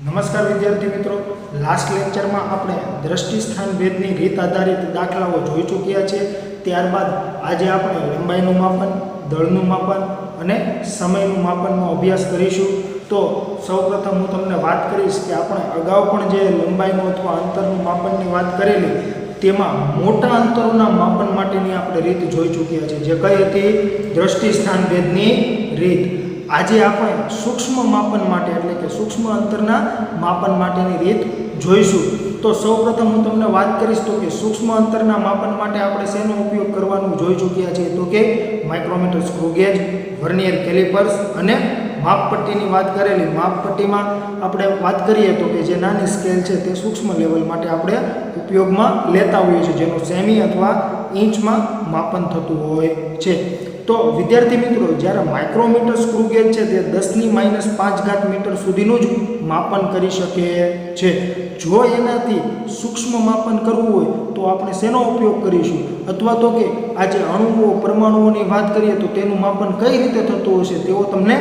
નમસ્કાર વિદ્યાર્થી મિત્રો, લાસ્ટ લેક્ચરમાં આપણે દ્રષ્ટિસ્થાન ભેદની રીત આધારિત દાખલાઓ જોઈ ચૂક્યા છે। ત્યારબાદ આજે આપણે લંબાઈનું માપન, દળનું માપન અને સમયનું માપનનો અભ્યાસ કરીશું। તો સૌપ્રથમ હું તમને વાત કરીશ કે આપણે અગાઉ પણ જે લંબાઈનું અથવા અંતરનું માપનની વાત કરેલી તેમાં મોટા અંતરોના માપન માટેની આપણે રીત જોઈ ચૂક્યા છે, જે કઈ હતી દ્રષ્ટિસ્થાન ભેદની રીત। આજે આપણે સૂક્ષ્મ માપન માટે એટલે કે સૂક્ષ્મ અંતરના માપન માટેની રીત જોઈશું। તો સૌપ્રથમ હું તમને વાત કરીશ તો કે સૂક્ષ્મ અંતરના માપન માટે આપણે શેનો ઉપયોગ કરવાનું જોઈ ચૂક્યા છે, તો કે micrometer, screw gauge, vernier callipers અને માપપટ્ટીની વાત કરેલી। માપપટ્ટીમાં આપણે વાત કરીએ તો કે જે નાની સ્કેલ છે તે સૂક્ષ્મ લેવલ માટે આપણે ઉપયોગમાં લેતા હોઈએ છીએ, જેનું સેમી અથવા ઇંચમાં માપન થતું હોય છે। તો વિદ્યાર્થી મિત્રો, જ્યારે માઇક્રોમીટર સ્ક્રૂ ગેજ છે તે 10⁻5 મીટર સુધીનું જ માપન કરી શકે છે। જો એનાથી સૂક્ષ્મ માપન કરવું હોય તો આપણે શેનો ઉપયોગ કરીશું, અથવા તો કે આ જે અણુઓ, પરમાણુઓની વાત કરીએ તો તેનું માપન કઈ રીતે થતું હશે તેવો તમને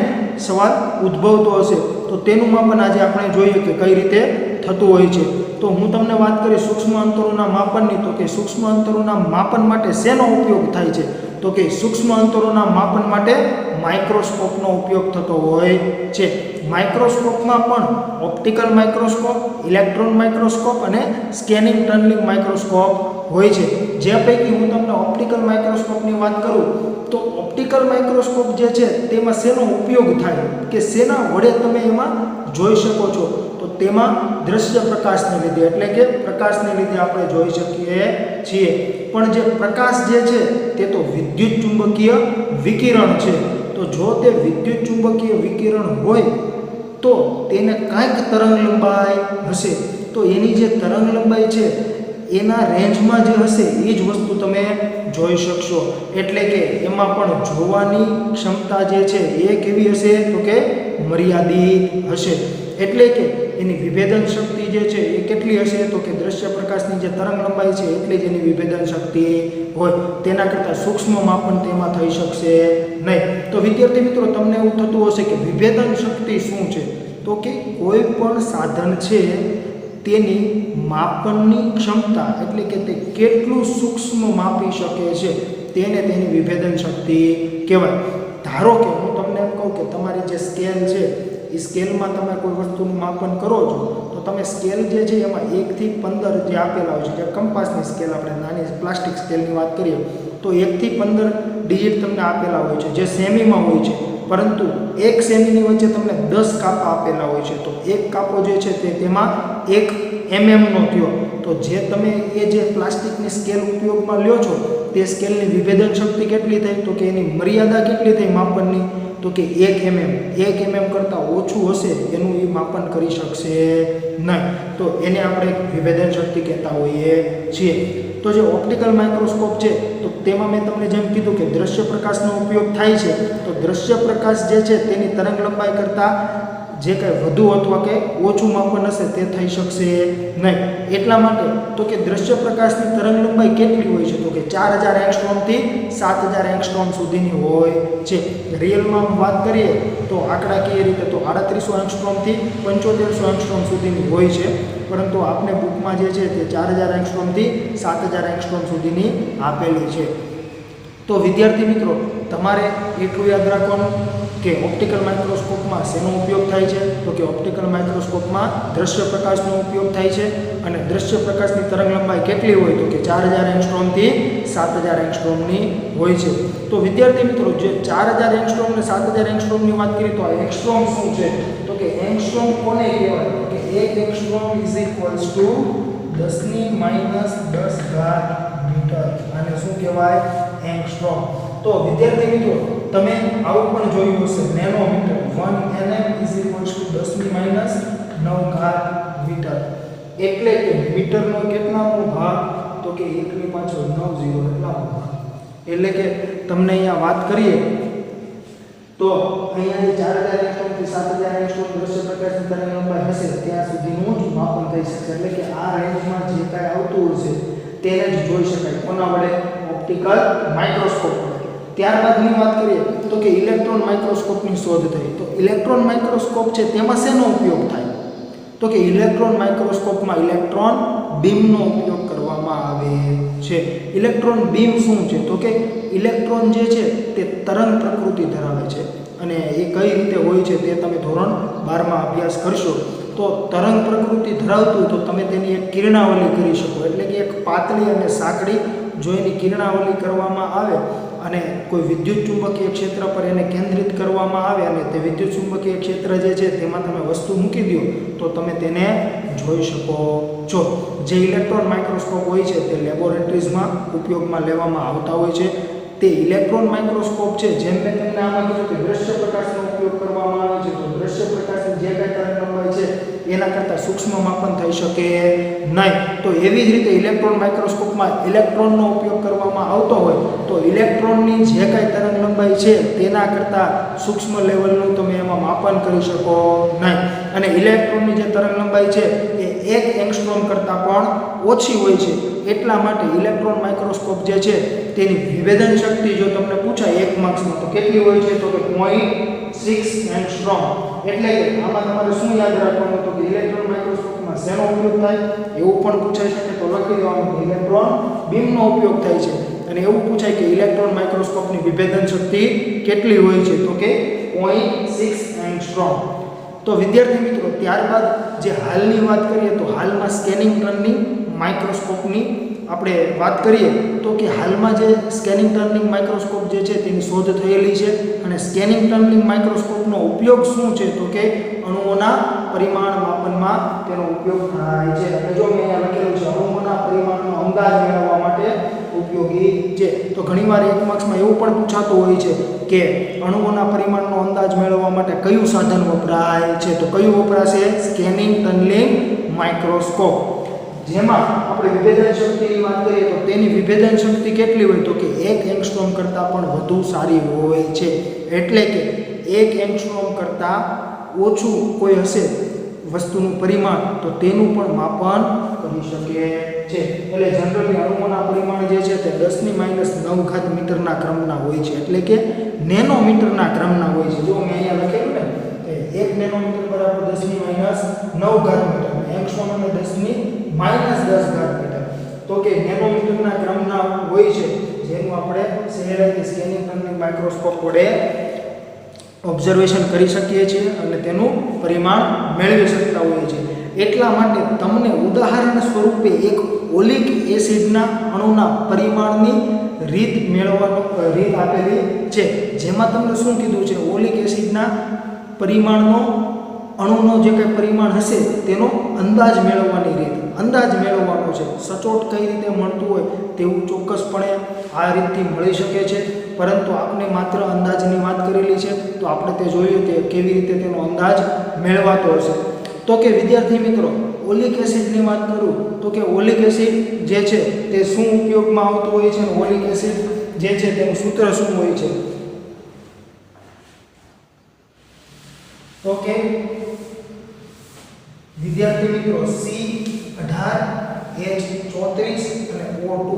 સવાલ ઉદ્ભવતો હશે। તો તેનું માપન આજે આપણે જોઈએ કે કઈ રીતે થતું હોય છે। તો હું તમને વાત કરીશ સૂક્ષ્મ અંતરોના માપનની, તો કે સૂક્ષ્મ અંતરોના માપન માટે શેનો ઉપયોગ થાય છે, તો કે સૂક્ષ્મ અંતરોના માપન માટે માઇક્રોસ્કોપનો ઉપયોગ થતો હોય છે। માઇક્રોસ્કોપમાં પણ ઓપ્ટિકલ માઇક્રોસ્કોપ, ઇલેક્ટ્રોન માઇક્રોસ્કોપ અને સ્કેનિંગ ટનલિંગ માઇક્રોસ્કોપ હોય છે। જે પૈકી હું તમને ઓપ્ટિકલ માઇક્રોસ્કોપની વાત કરું તો ઓપ્ટિકલ માઇક્રોસ્કોપ જે છે તેમાં શેનો ઉપયોગ થાય કે શેના વડે તમે એમાં જોઈ શકો છો, તો તેમાં દ્રશ્ય પ્રકાશને લીધે એટલે કે પ્રકાશને લીધે આપણે જોઈ શકીએ છીએ। પણ જે પ્રકાશ જે છે તે તો વિદ્યુત ચુંબકીય વિકિરણ છે। તો જો તે વિદ્યુત ચુંબકીય વિકિરણ હોય તો તેને કાંઈક તરંગ લંબાઈ હશે। તો એની જે તરંગ લંબાઈ છે એના રેન્જમાં જે હશે એ જ વસ્તુ તમે જોઈ શકશો। એટલે કે એમાં પણ જોવાની ક્ષમતા જે છે એ કેવી હશે, તો કે મર્યાદિત હશે। એટલે કે એની વિભેદન શક્તિ જે છે એ કેટલી હશે, તો કે દ્રશ્ય પ્રકાશની જે તરંગ લંબાઈ છે એટલી જ એની વિભેદન શક્તિ હોય। તેના કરતાં સૂક્ષ્મ માપન તેમાં થઈ શકશે નહીં। તો વિદ્યાર્થી મિત્રો, તમને એવું થતું હશે કે વિભેદન શક્તિ શું છે, તો કે કોઈ પણ સાધન છે તેની માપનની ક્ષમતા એટલે કે તે કેટલું સૂક્ષ્મ માપી શકે છે તેને તેની વિભેદન શક્તિ કહેવાય। ધારો કે હું તમને એમ કહું કે તમારી જે સ્કેલ છે એ સ્કેલમાં તમે કોઈ વસ્તુનું માપન કરો છો તો તમે સ્કેલ જે છે એમાં 1 થી 15 જે આપેલા હોય છે, જે કંપાસની સ્કેલ આપણે નાની પ્લાસ્ટિક સ્કેલની વાત કરીએ તો 1 થી 15 ડિજિટ તમને આપેલા હોય છે જે સેમીમાં હોય છે, પરંતુ એક સેમીની વચ્ચે તમને 10 કાપા આપેલા હોય છે। તો એક કાપો જે છે તે તેમાં 1 mm નો થયો। તો જે તમે એ જે પ્લાસ્ટિકની સ્કેલ ઉપયોગમાં લ્યો છો તે સ્કેલની વિભેદન શક્તિ કેટલી થઈ, તો કે એની મર્યાદા કેટલી થઈ માપનની, તો કે 1 mm। 1 mm કરતાં ઓછું હશે એનું એ માપન કરી શકશે નહીં। તો એને આપણે વિભેદન શક્તિ કહેતા હોઈએ છીએ। તો જે ઓપ્ટિકલ માઇક્રોસ્કોપ છે તો તેમાં મેં તમને જેમ કીધું કે દ્રશ્ય પ્રકાશનો ઉપયોગ થાય છે। તો દ્રશ્ય પ્રકાશ જે છે તેની તરંગ લંબાઈ કરતાં જે કંઈ વધુ અથવા કે ઓછું માપન હશે તે થઈ શકશે નહીં। એટલા માટે તો કે દ્રશ્ય પ્રકાશની તરંગ લંબાઈ કેટલી હોય છે, તો કે 4000 એંગસ્ટ્રોમથી 7000 એંગસ્ટ્રોમ સુધીની હોય છે। રિયલમાં વાત કરીએ તો આંકડાકીય રીતે તો 3800 એંગસ્ટ્રોમથી 7500 એંગસ્ટ્રોમ સુધીની હોય છે, પરંતુ આપણે બુકમાં જે છે તે 4000 એંગસ્ટ્રોમથી 7000 એંગસ્ટ્રોમ સુધીની આપેલી છે। તો વિદ્યાર્થી મિત્રો, તમારે એટલું યાદ રાખવાનું કે ઓપ્ટિકલ માઇક્રોસ્કોપમાં શેનો ઉપયોગ થાય છે, તો કે ઓપ્ટિકલ માઇક્રોસ્કોપમાં દ્રશ્ય પ્રકાશનો ઉપયોગ થાય છે અને દ્રશ્ય પ્રકાશની તરંગ લંબાઈ કેટલી હોય, તો કે 4000 એંગસ્ટ્રોમથી 7000 એંગસ્ટ્રોમની હોય છે। તો વિદ્યાર્થી મિત્રો, જે 4000 એંગસ્ટ્રોમ અને 7000 એંગસ્ટ્રોમની વાત કરીએ તો આ એંગસ્ટ્રોમ શું છે, તો કે એંગસ્ટ્રોમ કોને કહેવાય, તો કે 1 એંગસ્ટ્રોમ ઇઝ ઇક્વલ્સ ટુ 10⁻10⁻, આને શું કહેવાય, એંગસ્ટ્રોમ। તો વિદ્યાર્થી મિત્રો, તમે આવું પણ જોયું હશે nanometre, 1 nm is equals to 10⁻9 metre. એટલે કે મીટરનો કેટલામો ભાગ, તો કે 1 ની પાછળ 9 0 એટલામો ભાગ। એટલે કે તમને અહીંયા વાત કરીએ તો અહીંયા જે 4000 એંગસ્ટ્રોમથી 7000 એંગસ્ટ્રોમ દ્રશ્ય પ્રકાશની તરંગ લંબાઈ હશે ત્યાં સુધીનું જ માપન થઈ શકશે। એટલે કે આ રેન્જમાં જે કાંઈ આવતું હશે તેને જ જોઈ શકાય કોના વડે, ઓપ્ટિકલ માઇક્રોસ્કોપ વડે। ત્યારબાદની વાત કરીએ તો કે ઇલેક્ટ્રોન માઇક્રોસ્કોપની શોધ થઈ। તો ઇલેક્ટ્રોન માઇક્રોસ્કોપ છે તેમાં શેનો ઉપયોગ થાય, તો કે ઇલેક્ટ્રોન માઇક્રોસ્કોપમાં ઇલેક્ટ્રોન બીમનો ઉપયોગ કરવામાં આવે છે. ઇલેક્ટ્રોન બીમ શું છે? તો કે ઇલેક્ટ્રોન જે છે તે તરંગ પ્રકૃતિ ધરાવે છે અને એ કઈ રીતે હોય છે તે તમે ધોરણ 12 માં અભ્યાસ કરશો. તો તરંગ પ્રકૃતિ ધરાવતું તો તમે તેની એક કિરણાવલી કરી શકો, એટલે કે એક પાતળી અને સાંકડી જો એની કિરણાવલી કરવામાં આવે અને કોઈ વિદ્યુત ચુંબકીય ક્ષેત્ર પર એને કેન્દ્રિત કરવામાં આવે અને તે વિદ્યુત ચુંબકીય ક્ષેત્ર જે છે તેમાં તમે વસ્તુ મૂકી દો તો તમે તેને જોઈ શકો છો. જે ઇલેક્ટ્રોન માઇક્રોસ્કોપ હોય છે તે લેબોરેટરીઝમાં ઉપયોગમાં લેવામાં આવતા હોય છે. તે ઇલેક્ટ્રોન માઇક્રોસ્કોપ છે, જેમ મેં તમને આમાં કીધું કે દ્રશ્ય પ્રકાશનો ઉપયોગ કરવામાં આવે છે, તો દ્રશ્ય પ્રકાશની જે કાંઈ તરંગલંબાઈ છે એના કરતાં સૂક્ષ્મ માપન થઈ શકે નહીં. તો એવી જ રીતે ઇલેક્ટ્રોન માઇક્રોસ્કોપમાં ઇલેક્ટ્રોનનો ઉપયોગ કરવામાં આવતો હોય તો ઇલેક્ટ્રોનની જે કાંઈ તરંગલંબાઈ છે તેના કરતાં સૂક્ષ્મ લેવલનું તમે એમાં માપન કરી શકો નહીં. અને ઇલેક્ટ્રોનની જે તરંગલંબાઈ છે એ 1 એંગસ્ટ્રોમ કરતાં પણ ઓછી હોય છે. એટલા માટે ઇલેક્ટ્રોન માઇક્રોસ્કોપ જે છે તેની વિભેદન શક્તિ જો તમને પૂછાય 1 માર્ક્સમાં તો કેટલી હોય છે? તો કે 0.6 એંગસ્ટ્રોમ. એટલે કે આમાં તમારે શું યાદ રાખવાનું? તો કે ઇલેક્ટ્રોન માઇક્રોસ્કોપમાં શેનો ઉપયોગ થાય એવું પણ પૂછાઈ શકે, તો લખી દેવાનું ઇલેક્ટ્રોન બીમનો ઉપયોગ થાય છે. અને એવું પૂછાય કે ઇલેક્ટ્રોન માઇક્રોસ્કોપની વિભેદન શક્તિ કેટલી હોય છે? તો કે 0.6 એંગસ્ટ્રોમ. તો વિદ્યાર્થી મિત્રો, ત્યારબાદ જે હાલની વાત કરીએ તો હાલમાં સ્કેનિંગ ટર્નિંગ માઇક્રોસ્કોપની આપણે વાત કરીએ તો કે હાલમાં જે સ્કેનિંગ ટર્નિંગ માઇક્રોસ્કોપ જે છે તેની શોધ થયેલી છે. અને સ્કેનિંગ ટર્નિંગ માઇક્રોસ્કોપનો ઉપયોગ શું છે? તો કે અણુઓના પરિમાણ માપનમાં તેનો ઉપયોગ થાય છે. અને જો મેં અહીંયા લખેલું છે અણુઓના પરિમાણનો અંદાજ મેળવવા માટે ઉપયોગી છે. તો ઘણીવાર 1 માર્ક્સમાં એવું પણ પૂછાતું હોય છે કે અણુઓના પરિમાણનો અંદાજ મેળવવા માટે કયું સાધન વપરાય છે? તો કયું વપરાશે? Scanning turning microscope. જેમાં આપણે વિભેદન શક્તિની વાત કરીએ તો તેની વિભેદન શક્તિ કેટલી હોય? તો કે 1 એંગસ્ટ્રોમ કરતાં પણ વધુ સારી હોય છે. એટલે કે 1 એંગસ્ટ્રોમ કરતાં ઓછું કોઈ હશે વસ્તુનું પરિમાણ તો તેનું પણ માપન કરી શકે છે. એટલે જનરલી અણુઓના પરિમાણ જે છે તે 10⁻⁹ મીટરના ક્રમના હોય છે, એટલે કે નેનોમીટરના ક્રમના હોય છે. જો મેં અહીંયા લખેલું ને કે 1 નેનોમીટર બરાબર 10⁻⁹ મીટર, એંગસ્ટ્રોમ એટલે 10⁻⁻ મીટર. તો કે નેનોમીટરના ક્રમના હોય છે, જેનું આપણે સહેલાઈથી સ્કેનિંગ ટર્નિંગ માઇક્રોસ્કોપ વડે ઓબ્ઝર્વેશન કરી શકીએ છીએ અને તેનું પરિમાણ મેળવી શકતા હોઈએ છીએ. એટલા માટે તમને ઉદાહરણ સ્વરૂપે એક ઓલિક એસિડના અણુના પરિમાણની રીત મેળવવાનો રીત આપેલી છે, જેમાં તમને શું કીધું છે? ઓલિક એસિડના પરિમાણનો અણુનો જે કંઈ પરિમાણ હશે તેનો અંદાજ મેળવવાની રીત, અંદાજ મેળવવાનો છે. સચોટ કઈ રીતે મળતું હોય તેવું ચોક્કસપણે આ રીતથી મળી શકે છે, પરંતુ આપણે માત્ર અંદાજની વાત કરેલી છે, તો આપણે તે જોયું કે કેવી રીતે તેનો અંદાજ મેળવાતો હશે. તો કે વિદ્યાર્થી મિત્રો, ઓલિક એસિડની વાત કરું તો કે ઓલિક એસિડ જે છે તે શું ઉપયોગમાં આવતું હોય છે અને ઓલિક એસિડ જે છે તેનું સૂત્ર શું હોય છે? તો કે વિદ્યાર્થી મિત્રો, C18H34 અને O2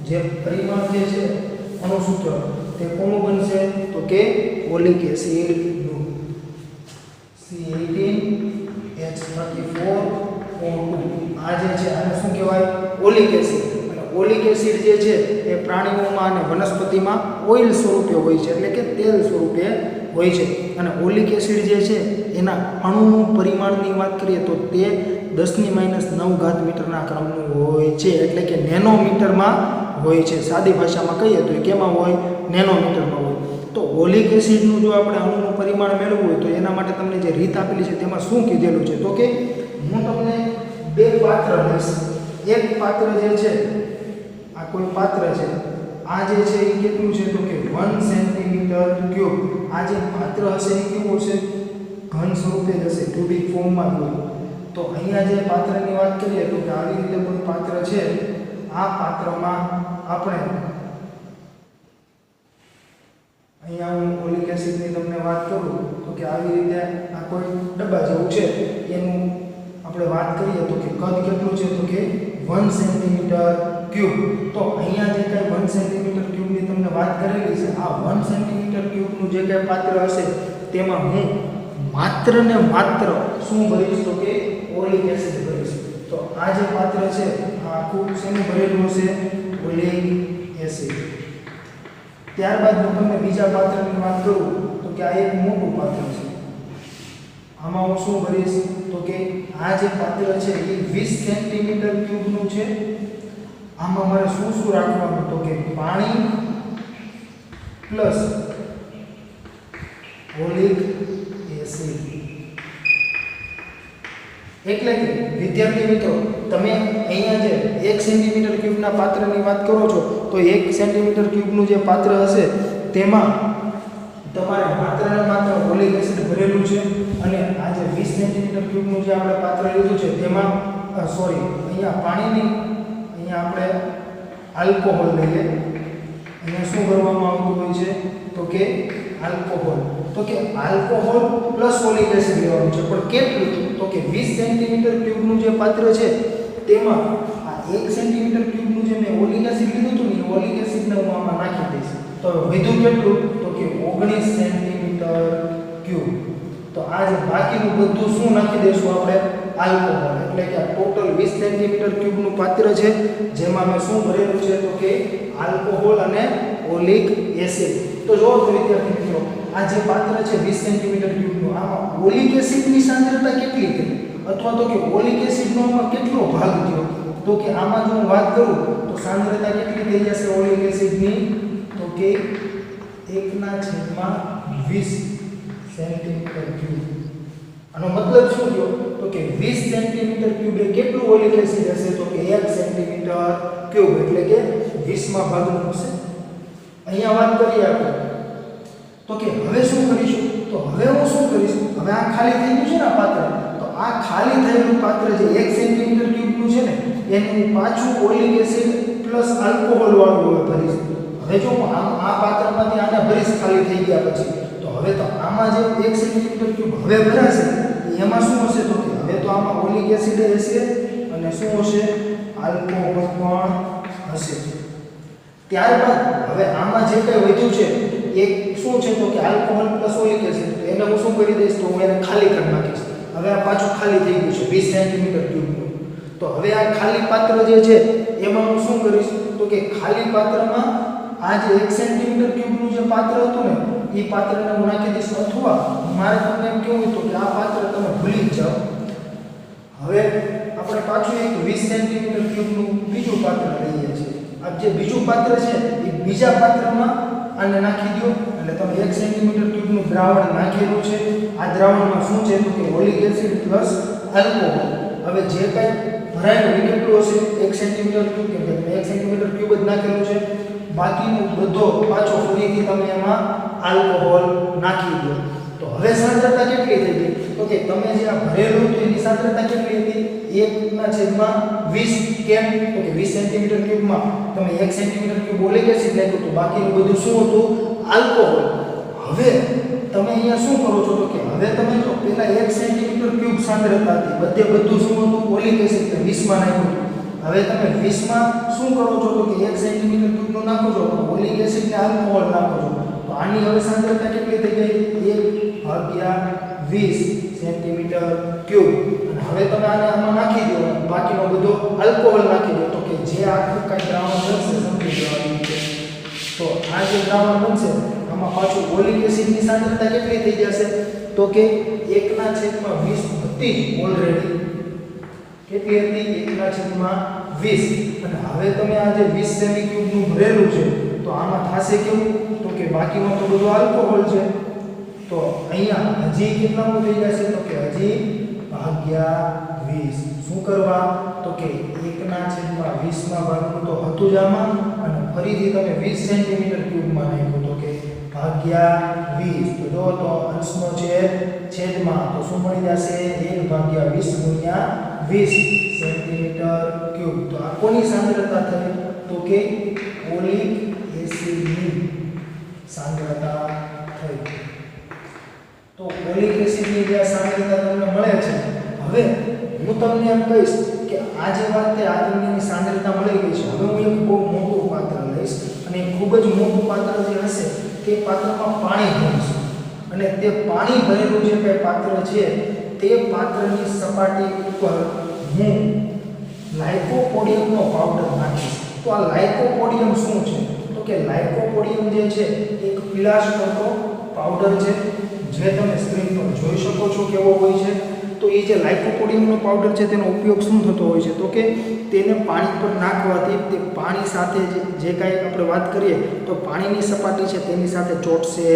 જે પરિમાણ જે છે એનું સૂત્ર તે કોનું બનશે? તો કે ઓલિક એસિડનું. C18H34 O2 આ જે છે આને શું કહેવાય? Oleic acid. અને ઓલિક એસિડ જે છે એ પ્રાણીઓમાં અને વનસ્પતિમાં ઓઇલ સ્વરૂપે હોય છે, એટલે કે તેલ સ્વરૂપે હોય છે. અને ઓલિક એસિડ જે છે એના અણુનું પરિમાણની વાત કરીએ તો તે 10⁻⁹ મીટરના ક્રમનું હોય છે, એટલે કે નેનોમીટરમાં હોય છે. સાદી ભાષામાં કહીએ તો કેમાં હોય? નેનોમીટરમાં હોય. તો ઓલિક એસિડનું જો આપણે અણુનું પરિમાણ મેળવવું હોય તો એના માટે તમને જે રીત આપેલી છે તેમાં શું કીધેલું છે? તો કે હું તમને 2 પાત્ર લઈશ. એક પાત્ર જે છે આ કોઈ પાત્ર છે, આ જે છે એ કેટલું છે? તો કે 1 સેન્ટીમીટર ક્યુબ. આ જે પાત્ર હશે એ કેવું હશે? ઘન સ્વરૂપે હશે, ક્યુબિક ફોર્મમાં હોય. તો અહીંયા જે પાત્રની વાત કરીએ તો કે આવી રીતે કોઈ પાત્ર છે, આ પાત્રમાં આપણે અહીંયા હું ઓલિક એસિડની તમને વાત કરું તો કે આવી રીતે આ કોઈ ડબ્બા જેવું છે, એનું આપણે વાત કરીએ તો કે કદ કેટલું છે? તો કે 1 સેન્ટીમીટર ક્યુબ. તો અહીંયા જે કંઈ 1 સેન્ટીમીટર ક્યુબની તમને વાત કરેલી છે, આ 1 સેન્ટીમીટર ક્યુબનું જે કંઈ પાત્ર હશે તેમાં હું માત્ર ને માત્ર શું ભરીશ તો કે ઓલિક એસિડ ભરીશ. તો આ જે પાત્ર છે આ આખું શેનું ભરેલું હશે? Oleic acid. ત્યારબાદ હું તમને બીજા પાત્રની વાત કરું તો કે આ એક મોટું પાત્ર છે. આમાં હું શું ભરીશ તો કે આ જે પાત્ર છે એ 20 સેન્ટીમીટર ક્યુબનું છે. આમાં મારે શું શું રાખવાનું તો કે પાણી પ્લસ ઓલિક એસિડ. એટલે કે વિદ્યાર્થી મિત્રો તમે અહીંયા જે 1 સેન્ટીમીટર ક્યુબના પાત્રની વાત કરો છો તો 1 સેન્ટીમીટર ક્યુબનું જે પાત્ર હશે તેમાં તમારે માત્ર ને માત્ર ઓલિક એસિડ ભરેલું છે અને આ જે 20 સેન્ટીમીટર ક્યુબનું જે આપણે પાત્ર લીધું છે તેમાં અહીંયા પાણીની અહીંયા આપણે આલ્કોહોલ લઈએ. અહીંયા શું કરવામાં આવતું હોય છે તો કે આલ્કોહોલ. તો કે આલ્કોહોલ પ્લસ ઓલિક એસિડ લેવાનું છે. પણ કેટલું તો કે 20 સેન્ટીમીટર ક્યુબનું જે પાત્ર છે તેમાં આ 1 સેન્ટીમીટર ક્યુબનું જે મેં ઓલિક એસિડ લીધું હતું ને ઓલિક એસિડને હું આમાં નાખી દઈશ. તો વધ્યું કેટલું તો કે 19 સેન્ટીમીટર ક્યુબ. તો આ જે બાકીનું બધું શું નાખી દઈશું આપણે? આલ્કોહોલ. એટલે કે આ ટોટલ 20 સેન્ટીમીટર ક્યુબનું પાત્ર છે જેમાં મેં શું ભરેલું છે તો કે આલ્કોહોલ અને ઓલિક એસિડ. તો જો વિદ્યાર્થી મિત્રો આ જે પાત્ર છે 20 સેન્ટીમીટર ક્યુબનું આમાં ઓલિક એસિડની સાંદ્રતા કેટલી થઈ અથવા તો કે ઓલિક એસિડનો આમાં કેટલો ભાગ થયો તો કે આમાં જો હું વાત કરું તો સાંદ્રતા કેટલી થઈ જશે ઓલિક એસિડની તો કે 1/20 સેન્ટીમીટર ક્યુબ. આનો મતલબ શું થયો તો કે 20 સેન્ટીમીટર ક્યુબ એ કેટલું ઓલિક એસિડ હશે તો કે 1 સેન્ટીમીટર ક્યુબ એટલે કે 20માં ભાગનું હશે. અહીંયા વાત કરીએ આપણે તો કે હવે શું કરીશું તો હવે હું શું કરીશ હવે આ ખાલી થઈ ગયું છે ને પાત્ર. તો આ ખાલી થયેલું પાત્ર જે 1 સેન્ટીમીટર ક્યુબનું છે ને એને હું પાછું ઓલિક એસિડ પ્લસ આલ્કોહોલ વાળું ભરીશ. હવે જો હું આ પાત્રમાંથી આને ભરીશ ખાલી થઈ ગયા પછી તો હવે તો આમાં જે 1 સેન્ટીમીટર ક્યુબ હવે ભરાશે એમાં શું હશે તો કે હવે તો આમાં ઓલિક એસિડ હશે અને શું હશે આલ્કોહોલ પણ હશે. ત્યારબાદ હવે આમાં જે કંઈ વધ્યું છે એક શું છે તો કે આલ્કોહોલ પ્લસ ઓલિક એસિડ. તો એને હું શું કરી દઈશ તો હું એને ખાલી કરી નાખીશ. હવે આ પાછું ખાલી થઈ ગયું છે 20 સેન્ટીમીટર ક્યુબનું. તો હવે આ ખાલી પાત્ર જે છે એમાં હું શું કરીશ તો કે ખાલી પાત્રમાં આ જે 1 સેન્ટીમીટર ક્યુબનું જે પાત્ર હતું ને એ પાત્રને હું નાખી દઈશ અથવા મારે તમને એમ કેવું હતું કે આ પાત્ર તમે ભૂલી જ જાઓ. હવે આપણે પાછું એક 20 સેન્ટીમીટર ક્યુબનું બીજું પાત્ર લઈએ છીએ. આ જે બીજું પાત્ર છે એ બીજા પાત્રમાં આને નાખી દો એટલે તમે 1 સેન્ટીમીટર ક્યુબનું દ્રાવણ નાખેલું છે. આ દ્રાવણમાં શું છે તો કે ઓલિક એસિડ પ્લસ આલ્કોહોલ. હવે જે કંઈ ભરાયેલું એ કેટલું હશે 1 સેન્ટીમીટર ક્યુબ કેમ કે 1 સેન્ટીમીટર ક્યુબ જ નાખેલું છે. બાકીનો બધો પાછો ફરીથી તમે એમાં આલ્કોહોલ નાખી દો. તો હવે સાંદ્રતા કેટલી થઈ ગઈ તો કે તમે જે આ ભરેલું હતું એની સાંદ્રતા કેટલી હતી 1/20. કેમ તો કે 20 સેન્ટીમીટર ક્યુબમાં તમે 1 સેન્ટીમીટર ક્યુબ ઓલિક એસિડ નાખ્યું તો બાકીનું બધું શું હતું આલ્કોહોલ. હવે તમે અહીંયા શું કરો છો તો કે હવે તમે જો પહેલા 1 સેન્ટીમીટર ક્યુબ સાંદ્રતા હતી બધું શું હતું ઓલિક એસિડ 20માં નાખ્યું. હવે તમે 20માં શું કરો છો તો કે 1 સેન્ટીમીટર ક્યુબનું નાખો છો ઓલિક એસિડ ને આલ્કોહોલ નાખો છો. તો આની હવે સાંદ્રતા કેટલી થઈ ગઈ 1/20 સેન્ટીમીટર ક્યુબ. અને હવે તમે આને આમાં નાખી દો બાકીનો બધો આલ્કોહોલ નાખી દો તો કે જે આખું કઈ દ્રાવણ બનશે સમજી જવાનું છે. તો આ જે દ્રાવણ બનશે આમાં પાછું ઓલિક એસિડની સાંદ્રતા કેટલી થઈ જશે તો કે 1/20 હતી ઓલરેડી. કેટલી હતી 1/20. અને હવે તમે આ જે 20 સેમી ક્યુબનું ભરેલું છે તો આમાં થશે કેવું તો કે બાકીનો તો બધો આલ્કોહોલ છે. તો અહીંયા હજી કેટલાનું થઈ જશે તો કે હજી /20. શું કરવા તો કે 1/20માં ભાગનું તો હતું જ આમાં અને ફરીથી તમે 20 સેન્ટીમીટર ક્યુબમાં નાખ્યું તો કે /20. તો જો તો અંશનો છેદમાં તો શું મળી જશે 1/20 સેન્ટીમીટર ક્યુબ. તો આ કોની સાંદ્રતા થઈ તો કે ઓલિક એસિડની સાંદ્રતા થઈ. તો ઓલિક એસિડની જે સાંદ્રતા તમને મળે છે હવે હું તમને એમ કહીશ કે આ જે વાત છે આ તમને સાંદ્રતા મળી ગઈ છે. હવે હું એક બહુ મોટું પાત્ર લઈશ અને ખૂબ જ મોટું પાત્ર જે હશે તે પાત્રમાં પાણી ભરીશ. અને તે પાણી ભરેલું જે કંઈ પાત્ર છે તે પાત્રની સપાટી ઉપર હું લાઇકોપોડિયમનો પાવડર નાખીશ. તો આ લાઇકોપોડિયમ શું છે? તો કે લાઇકોપોડિયમ જે છે એક પીળાશ કરતો પાવડર છે, જે તમે સ્ક્રીન પર જોઈ શકો છો કેવો હોય છે. તો એ જે લાઇકોપોડિયમનો પાવડર છે તેનો ઉપયોગ શું થતો હોય છે? તો કે તેને પાણી પર નાખવાથી તે પાણી સાથે જે કાંઈ આપણે વાત કરીએ તો પાણીની સપાટી છે તેની સાથે ચોંટશે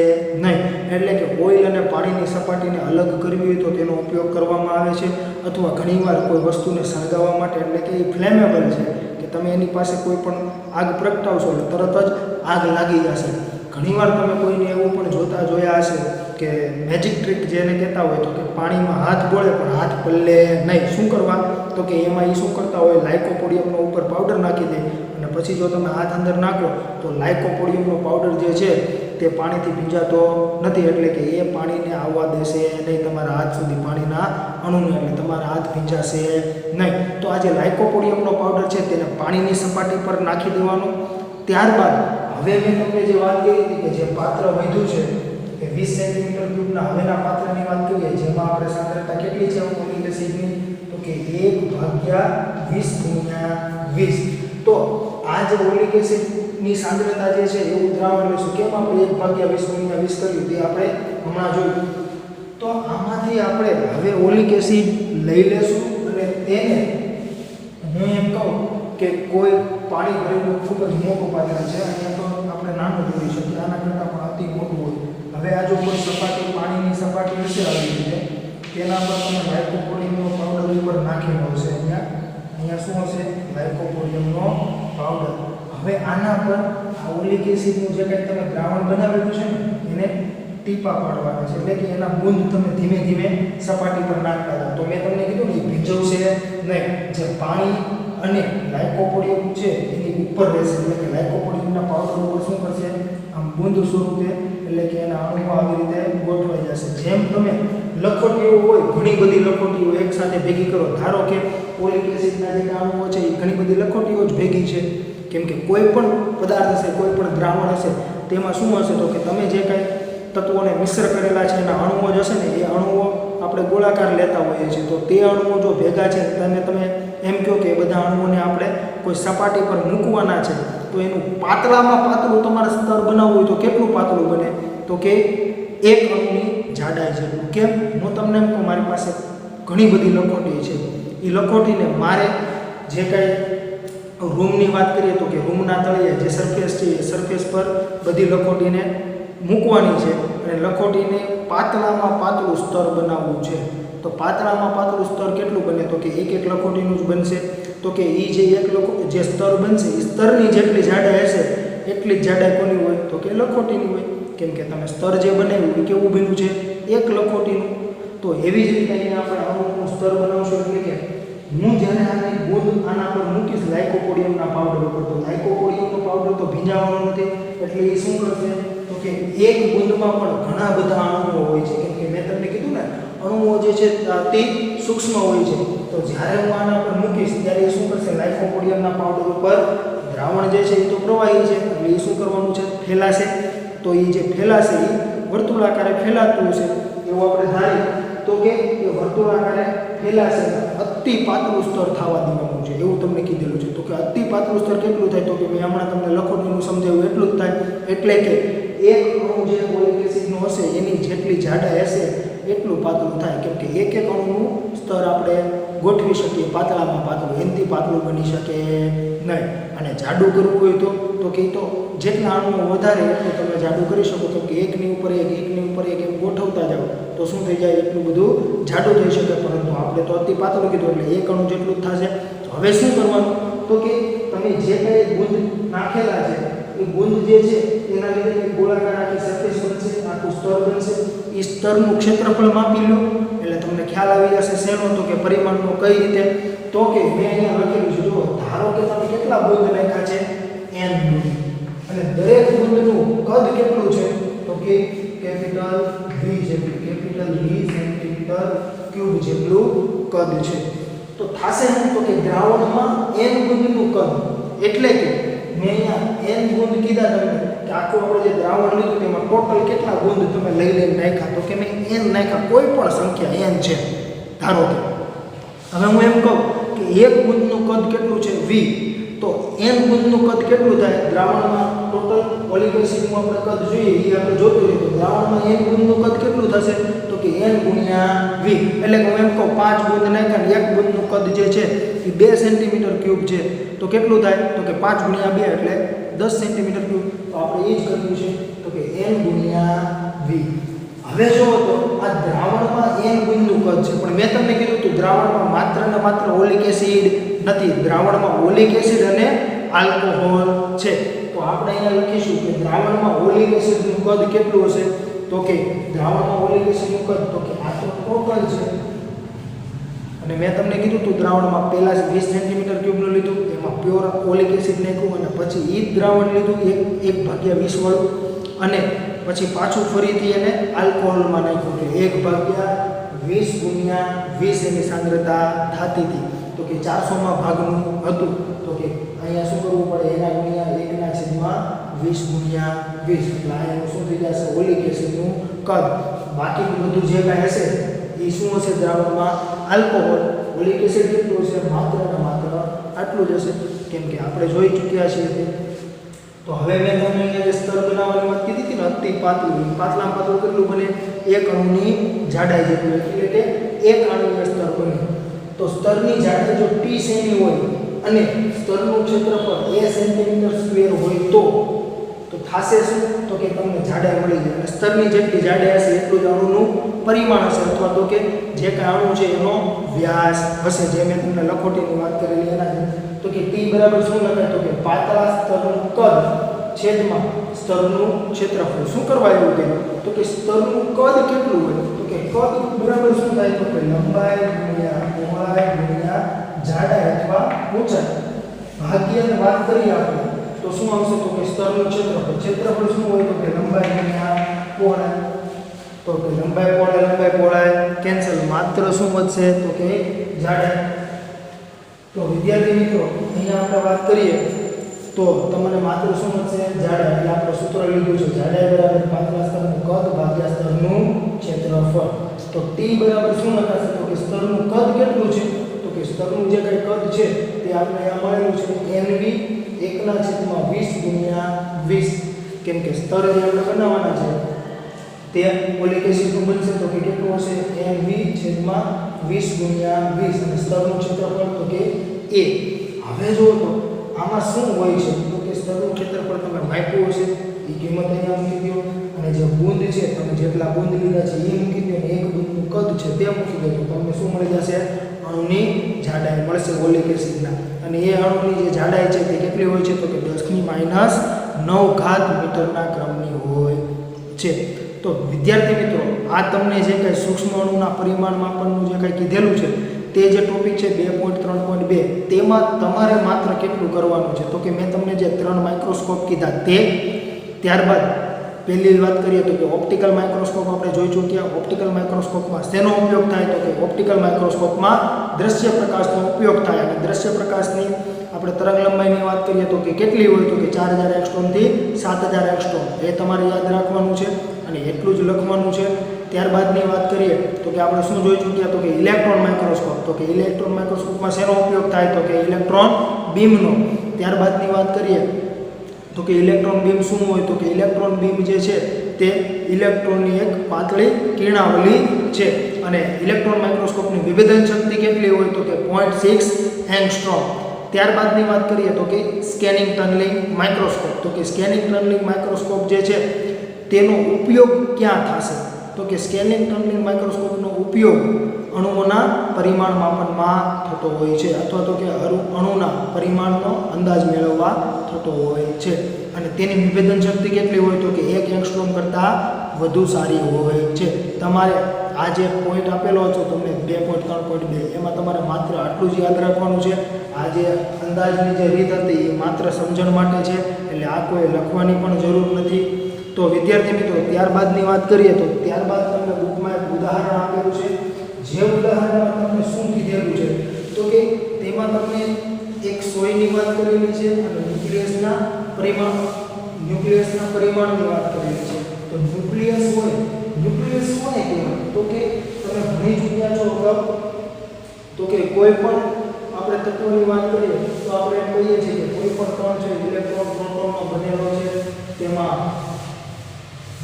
નહીં. એટલે કે ઓઇલ અને પાણીની સપાટીને અલગ કરવી હોય તો તેનો ઉપયોગ કરવામાં આવે છે. અથવા ઘણીવાર કોઈ વસ્તુને સળગાવવા માટે, એટલે કે એ ફ્લેમેબલ છે કે તમે એની પાસે કોઈ પણ આગ પ્રગટાવશો એટલે તરત જ આગ લાગી જશે. ઘણીવાર તમે કોઈને એવું પણ જોયા હશે કે મેજિક ટ્રીક જેને કહેતા હોય તો કે પાણીમાં હાથ બોળે પણ હાથ પલ્લે નહીં. શું કરવા? તો કે એમાં એ શું કરતા હોય, લાઇકોપોડિયમનો ઉપર પાવડર નાખી દે અને પછી જો તમે હાથ અંદર નાખો તો લાઇકોપોડિયમનો પાવડર જે છે તે પાણીથી ભીંજાતો નથી. એટલે કે એ પાણીને આવવા દેશે નહીં તમારા હાથ સુધી, પાણીના અણુને, એટલે તમારા હાથ ભીંજાશે નહીં. તો આ જે લાઇકોપોડિયમનો પાવડર છે તેને પાણીની સપાટી પર નાખી દેવાનો. ત્યારબાદ હવે મેં તમને જે વાત કરી હતી કે જે પાત્ર વધ્યું છે કે 20 સેન્ટીમીટર ક્યુબના હવેના પાત્રની વાત કરીએ, જેમાં આપણે સાંદ્રતા કેટલી છે ઓલિક એસિડની? તો કે 1/20 × 20. તો આ જે ઓલિક એસિડની સાંદ્રતા જે છે એવું દ્રાવણ લઈશું. કેમ આપણે 1/20 × 20 કર્યું તે આપણે હમણાં જોયું. તો આમાંથી આપણે હવે ઓલિક એસિડ લઈ લેશું અને તેને હું એમ કહું કે કોઈ પાણી ભરેલું ખૂબ જ મોટું પાત્ર છે, અહીંયા તો આપણે નાનું જોઈ શકીએ, આના કરતાં પણ અતિ મોટું હોય. હવે આ જો કોઈ સપાટી, પાણીની સપાટી હશે આવી રીતે, તેના પર તમે લાઇકોપોડિયમનો પાવડર ઉપર નાખેલો હશે. અહીંયા શું હશે? લાઇકોપોડિયમનો પાવડર. હવે આના પર આ ઓલિક એસિડનું જે કંઈ તમે દ્રાવણ બનાવેલું છે ને એને ટીપા પાડવાના છે. એટલે કે એના બૂંદ તમે ધીમે ધીમે સપાટી પર નાખતા જાઓ. તો મેં તમને કીધું ને, એ ભીંજવશે નહીં. જે પાણી અને લાઇકોપોડિયમ છે એની ઉપર રહેશે. એટલે કે લાઇકોપોડિયમના પાવડર ઉપર શું કરશે? આમ બૂંદ સ્વરૂપે, એટલે કે એના અણુઓ આવી રીતે ગોઠવાઈ જશે. જેમ તમે લખોટીઓ હોય, ઘણી બધી લખોટીઓ એકસાથે ભેગી કરો, ધારો કે ઓલિક એસિડના જે અણુઓ છે એ ઘણી બધી લખોટીઓ જ ભેગી છે. કેમ કે કોઈ પણ પદાર્થ હશે, કોઈ પણ દ્રાવણ હશે, તેમાં શું હશે? તો કે તમે જે કાંઈ તત્વોને મિશ્ર કરેલા છે એના અણુઓ જ હશે ને, એ અણુઓ આપણે ગોળાકાર લેતા હોઈએ છીએ. તો તે અણુઓ જો ભેગા છે, તમે એમ કહો કે એ બધા અણુઓને આપણે કોઈ સપાટી પર મૂકવાના છે, તો એનું પાતળામાં પાતળું તમારે સ્તર બનાવવું હોય તો કેટલું પાતળું બને? તો કે એક અણુની જાડાઈ જેટલું. કેમ? હું તમને એમ કહું, મારી પાસે ઘણી બધી લખોટી છે, એ લખોટીને મારે જે કાંઈ રૂમની વાત કરીએ તો કે રૂમના તળિયે જે સરફેસ છે એ સરફેસ પર બધી લખોટીને મૂકવાની છે અને લખોટીને પાતળામાં પાતળું સ્તર બનાવવું છે. તો પાતળામાં પાતળું સ્તર કેટલું બને? તો કે એક લખોટીનું જ બનશે. તો કે એ જે સ્તર બનશે એ સ્તરની જેટલી જાડાઈ હશે એટલી જ જાડાઈ કોની હોય? તો કે લખોટીની હોય. કેમ કે તમે સ્તર જે બનાવ્યું એ કેવું બન્યું છે? એક લખોટીનું. તો એવી જ રીતે અહીંયા આપણે અણુનું સ્તર બનાવશું. એટલે કે હું જ્યારે આની બૂંદ આના પર મૂકીશ લાઇકોપોડિયમના પાવડર ઉપર, તો લાઇકોપોડિયમનો પાવડર તો ભીંજાવાનો નથી. એટલે એ શું કરશે? તો કે એક બૂંદમાં પણ ઘણા બધા અણુઓ હોય છે. કેમ કે મેં તમને કીધું ને, અણુઓ જે છે તે સૂક્ષ્મ હોય છે. તો જ્યારે હું આના પર મૂકીશ ત્યારે એ શું કરશે? લાઇકોપોડિયમના પાવડર ઉપર દ્રાવણ જે છે એ તો પ્રવાહી છે, એટલે એ શું કરવાનું છે? ફેલાશે. તો એ જે ફેલાશે એ વર્તુળાકારે ફેલાતું હશે એવું આપણે ધારીએ તો કે એ વર્તુળાકારે ફેલાશે. અતિ પાતળું સ્તર થવા દેવાનું છે એવું તમને કીધેલું છે. તો કે અતિ પાતળું સ્તર કેટલું થાય? તો કે મેં હમણાં તમને લખોટીનું સમજાવ્યું એટલું જ થાય. એટલે કે એક અણુ જે ઓલિક એસિડનો હશે એની જેટલી જાડાઈ હશે એટલું પાતળું થાય. કેમ કે એક અણુનું સ્તર આપણે ગોઠવી શકીએ પાતળામાં પાતળું, એનાથી પાતળું બની શકે નહીં. અને જાડું કરવું હોય તો કે તો જેટલા અણુઓ વધારે એટલું તમે જાડું કરી શકો. કેમ કે એકની ઉપર એક એમ ગોઠવતા જાઓ તો શું થઈ જાય? એટલું બધું જાડું થઈ શકે. પરંતુ આપણે તો અતિ પાતળું કીધું એટલે એક અણુ જેટલું જ થશે. તો હવે શું કરવાનું? તો કે તમે જે કંઈ બૂંદ નાખેલા છે એ બૂંદ જે છે એના લીધે એક ગોળાકાર આખી સરફેસ બનશે, આખું સ્તર બનશે. એ સ્તરનું ક્ષેત્રફળ માપી લો એટલે તમને ખ્યાલ આવી જશે. શેનો? તો કે પરિમાણનો. કઈ રીતે? તો કે મેં અહીંયા લખેલું છે, જુઓ, ધારો કે તમે કેટલા બૂંદ નાખ્યા છે? n બૂંદ. અને દરેક બૂંદનું કદ કેટલું છે? તો કે કેપિટલ V જેટલું, કેપિટલ V સેન્ટીમીટર ક્યુબ જેટલું કદ છે. તો થાશે શું? તો કે દ્રાવણમાં n બૂંદનું કદ. એટલે કે મેં અહીંયા n બૂંદ કીધા તમને કે કે આખું આપણે જે દ્રાવણ લીધું તેમાં ટોટલ કેટલા બુંદ તમે લઈને નાખ્યા, તો કે મેં n નાખ્યા, કોઈ પણ સંખ્યા n છે ધારો કે. હવે હું એમ કહું કે એક બુંદનું કદ કેટલું છે v, તો n બુંદનું કદ કેટલું થાય દ્રાવણમાં ટોટલ ઓલિક એસિડનું આપણે કદ જોઈએ એ આપણે જોતું હોય તો દ્રાવણમાં n બુંદનું કદ કેટલું થશે, તો કે n ગુણ્યા v. એટલે કે હું એમ કહું 5 બુંદ નાખ્યા એક બુંદનું કદ જે છે એ 2 સેન્ટીમીટર ક્યુબ છે, તો કેટલું થાય, તો કે 5 ગુણ્યા 2 એટલે 10 સેન્ટીમીટર ક્યુબ. તો આપણે એ જ કર્યું છે, તો કે n ગુણ્યા v. હવે જો તો આ દ્રાવણમાં n બુંદનું કદ છે, પણ મેં તમને કીધું હતું દ્રાવણમાં માત્ર ને માત્ર ઓલિક એસિડ નથી, દ્રાવણમાં ઓલિક એસિડ અને આલ્કોહોલ છે. તો આપણે અહીંયા લખીશું કે દ્રાવણમાં ઓલિક એસિડનું કદ કેટલું હશે, તો કે દ્રાવણમાં ઓલિક એસિડનું કદ, તો કે આ તો ટોટલ છે. અને મેં તમને કીધું હતું દ્રાવણમાં પહેલા 20 સેન્ટીમીટર ક્યુબનું લીધું, એમાં પ્યોર ઓલિક એસિડ નાખ્યું અને પછી એ જ દ્રાવણ લીધું 1/20 વાળું, અને પછી પાછું ફરીથી એને આલ્કોહોલમાં નાખ્યું એટલે 1/20 ગુણ્યા 20 એની સાંદ્રતા થતી હતી, તો કે 400માં ભાગનું હતું. તો કે અહીંયા શું કરવું પડે, એના ગુણ્યા 1/20 ગુણ્યા 20 એટલે અહીંયા શું થઈ જશે ઓલિક એસિડનું કદ. બાકી બધું જે કાંઈ હશે એ શું હશે દ્રાવણમાં આલ્કોહોલ. ઓલિક એસિડ કેટલું હશે, માત્ર ને માત્ર આટલું જ હશે, કેમ કે આપણે જોઈ ચૂક્યા છીએ. તો હવે મેં તમને અહીંયા જે સ્તર બનાવવાની વાત કીધી હતી ને, અતિ પાતળું, પાતળામાં પાતળું કેટલું બને, એક અણુની જાડાઈ જેટલું, એટલે કે એક અણુનું સ્તર બને. તો સ્તરની જાડાઈ જો t સેમી હોય અને સ્તરનું ક્ષેત્રફળ a સેન્ટીમીટર સ્ક્વેર હોય તો થાશે શું, તો કે તમને જાડાઈ મળી જાય. અને સ્તરની જેટલી જાડાઈ હશે એટલું જ અણુનું પરિમાણ હશે, અથવા તો કે જે કાંઈ અણુ છે એનો વ્યાસ હશે, જે મેં તમને લખોટીની વાત કરેલી એના. તો કે t બરાબર શું લખાય, તો કે પાતળા સ્તરનું કદ છેદમાં સ્તરનું ક્ષેત્રફળ. શું કરવા એવું કે, તો કે સ્તરનું કદ કેટલું હોય, તો કે કદ બરાબર શું થાય, તો કે લંબાઈ ગુણ્યા પહોળાઈ ગુણ્યા જાડાઈ અથવા ઊંચાઈ ભાગ્યા વાત કરીએ આપણે તો શું આવશે, તો કે સ્તરનું ક્ષેત્રફળ. ક્ષેત્રફળ શું હોય, તો કે લંબાઈ ગુણ્યા પહોળાઈ. તો કે લંબાઈ પહોળાઈ કેન્સલ, માત્ર શું વધશે, તો કે જાડાઈ. તો વિદ્યાર્થી મિત્રો અહીંયા આપણે વાત કરીએ તો તમને માત્ર શું મળશે, જાડાઈ. એટલે આપણે સૂત્ર લીધું છે જાડાઈ બરાબર પાતળા સ્તરનું કદ ભાગ્યા સ્તરનું ક્ષેત્રફળ. તો t બરાબર શું લખાશે, તો કે સ્તરનું કદ કેટલું છે, તો કે સ્તરનું જે કંઈ કદ છે તે આપણે અહીંયા મળેલું છે nv 1/20 ગુણ્યા 20, કેમ કે સ્તર જે આપણે બનાવવાના છે તે ઓલિક એસિડનું બનશે, તો કે કેટલું હશે nv 20 ગુણ્યા 20 અને સ્તરનું ક્ષેત્રફળ તો કે a. હવે જો તો આમાં શું હોય છે, તો કે સ્તરનું ક્ષેત્રફળ તમે માપ્યું હશે એ કિંમત અહીંયા મૂકી દો, અને જે બુંદ છે તમે જેટલા બુંદ લીધા છે એ મૂકી દો, અને એક બુંદનું કદ છે તે મૂકી દો, તો તમને શું મળી જશે, અણુની જાડાઈ મળશે ઓલિક એસિડના. અને એ અણુની જે જાડાઈ છે તે કેટલી હોય છે, તો કે 10⁻⁹ મીટરના ક્રમની હોય છે. તો વિદ્યાર્થી મિત્રો આ તમને જે કંઈ સૂક્ષ્મ અણુના પરિમાણ માપનનું જે કંઈ કીધેલું છે તે જે ટોપિક છે 2.3.2 તેમાં તમારે માત્ર કેટલું કરવાનું છે, તો કે મેં તમને જે 3 માઇક્રોસ્કોપ કીધા તે, ત્યારબાદ પહેલી વાત કરીએ તો કે ઓપ્ટિકલ માઇક્રોસ્કોપ આપણે જોઈ ચૂક્યા. ઓપ્ટિકલ માઇક્રોસ્કોપમાં શેનો ઉપયોગ થાય, તો કે ઓપ્ટિકલ માઇક્રોસ્કોપમાં દ્રશ્ય પ્રકાશનો ઉપયોગ થાય. અને દ્રશ્ય પ્રકાશની આપણે તરંગ લંબાઈની વાત કરીએ તો કે કેટલી હોય, તો કે 4000 એંગસ્ટ્રોમથી 7000 એંગસ્ટ્રોમ, એ તમારે યાદ રાખવાનું છે અને એટલું જ લખવાનું છે. ત્યારબાદની વાત કરીએ તો કે આપણે શું જોઈ ચૂક્યા, તો કે ઇલેક્ટ્રોન માઇક્રોસ્કોપ. તો કે ઇલેક્ટ્રોન માઇક્રોસ્કોપમાં શેનો ઉપયોગ થાય, તો કે ઇલેક્ટ્રોન બીમનો. ત્યારબાદની વાત કરીએ તો કે ઇલેક્ટ્રોન બીમ શું હોય, તો કે ઇલેક્ટ્રોન બીમ જે છે તે ઇલેક્ટ્રોનની એક પાતળી કિરણાવલી છે. અને ઇલેક્ટ્રોન માઇક્રોસ્કોપની વિભેદન શક્તિ કેટલી હોય, તો કે 0.6 એંગસ્ટ્રોમ. ત્યારબાદની વાત કરીએ તો કે સ્કેનિંગ ટનલિંગ માઇક્રોસ્કોપ. તો કે સ્કેનિંગ ટનલિંગ માઇક્રોસ્કોપ જે છે તેનો ઉપયોગ ક્યાં થશે, તો કે સ્કેનિંગ ટનલિંગ માઇક્રોસ્કોપનો ઉપયોગ અણુઓના પરિમાણ માપનમાં થતો હોય છે, અથવા તો કે અણુના પરિમાણનો અંદાજ મેળવવા થતો હોય છે. અને તેની વિભેદન શક્તિ કેટલી હોય, તો કે 1 એંગસ્ટ્રોમ કરતાં વધુ સારી હોય છે. તમારે આ જે પોઈન્ટ આપેલો છે તમને 2.3.2 એમાં તમારે માત્ર આટલું જ યાદ રાખવાનું છે. આ જે અંદાજની જે રીત હતી એ માત્ર સમજણ માટે છે, એટલે આ કોઈ લખવાની પણ જરૂર નથી. તો વિદ્યાર્થી મિત્રો ત્યારબાદની વાત કરીએ તો ત્યારબાદ તમને બુકમાં એક ઉદાહરણ આપેલું છે. જે ઉદાહરણમાં તમને શું કીધેલું છે, તો કે તેમાં તમને એક સોયની વાત કરેલી છે અને ન્યુક્લિયસના પરિમાણ ન્યુક્લિયસના પરિમાણની વાત કરેલી છે. તો ન્યુક્લિયસ કોને કહેવાય? તો કે તમે ભણી ચૂક્યા છો અગાઉ તો કે કોઈ પણ આપણે તત્વની વાત કરીએ તો આપણે એમ કહીએ છીએ કે કોઈ પણ કણ છે ઇલેક્ટ્રોન પ્રોટોનનો બનેલો છે, તેમાં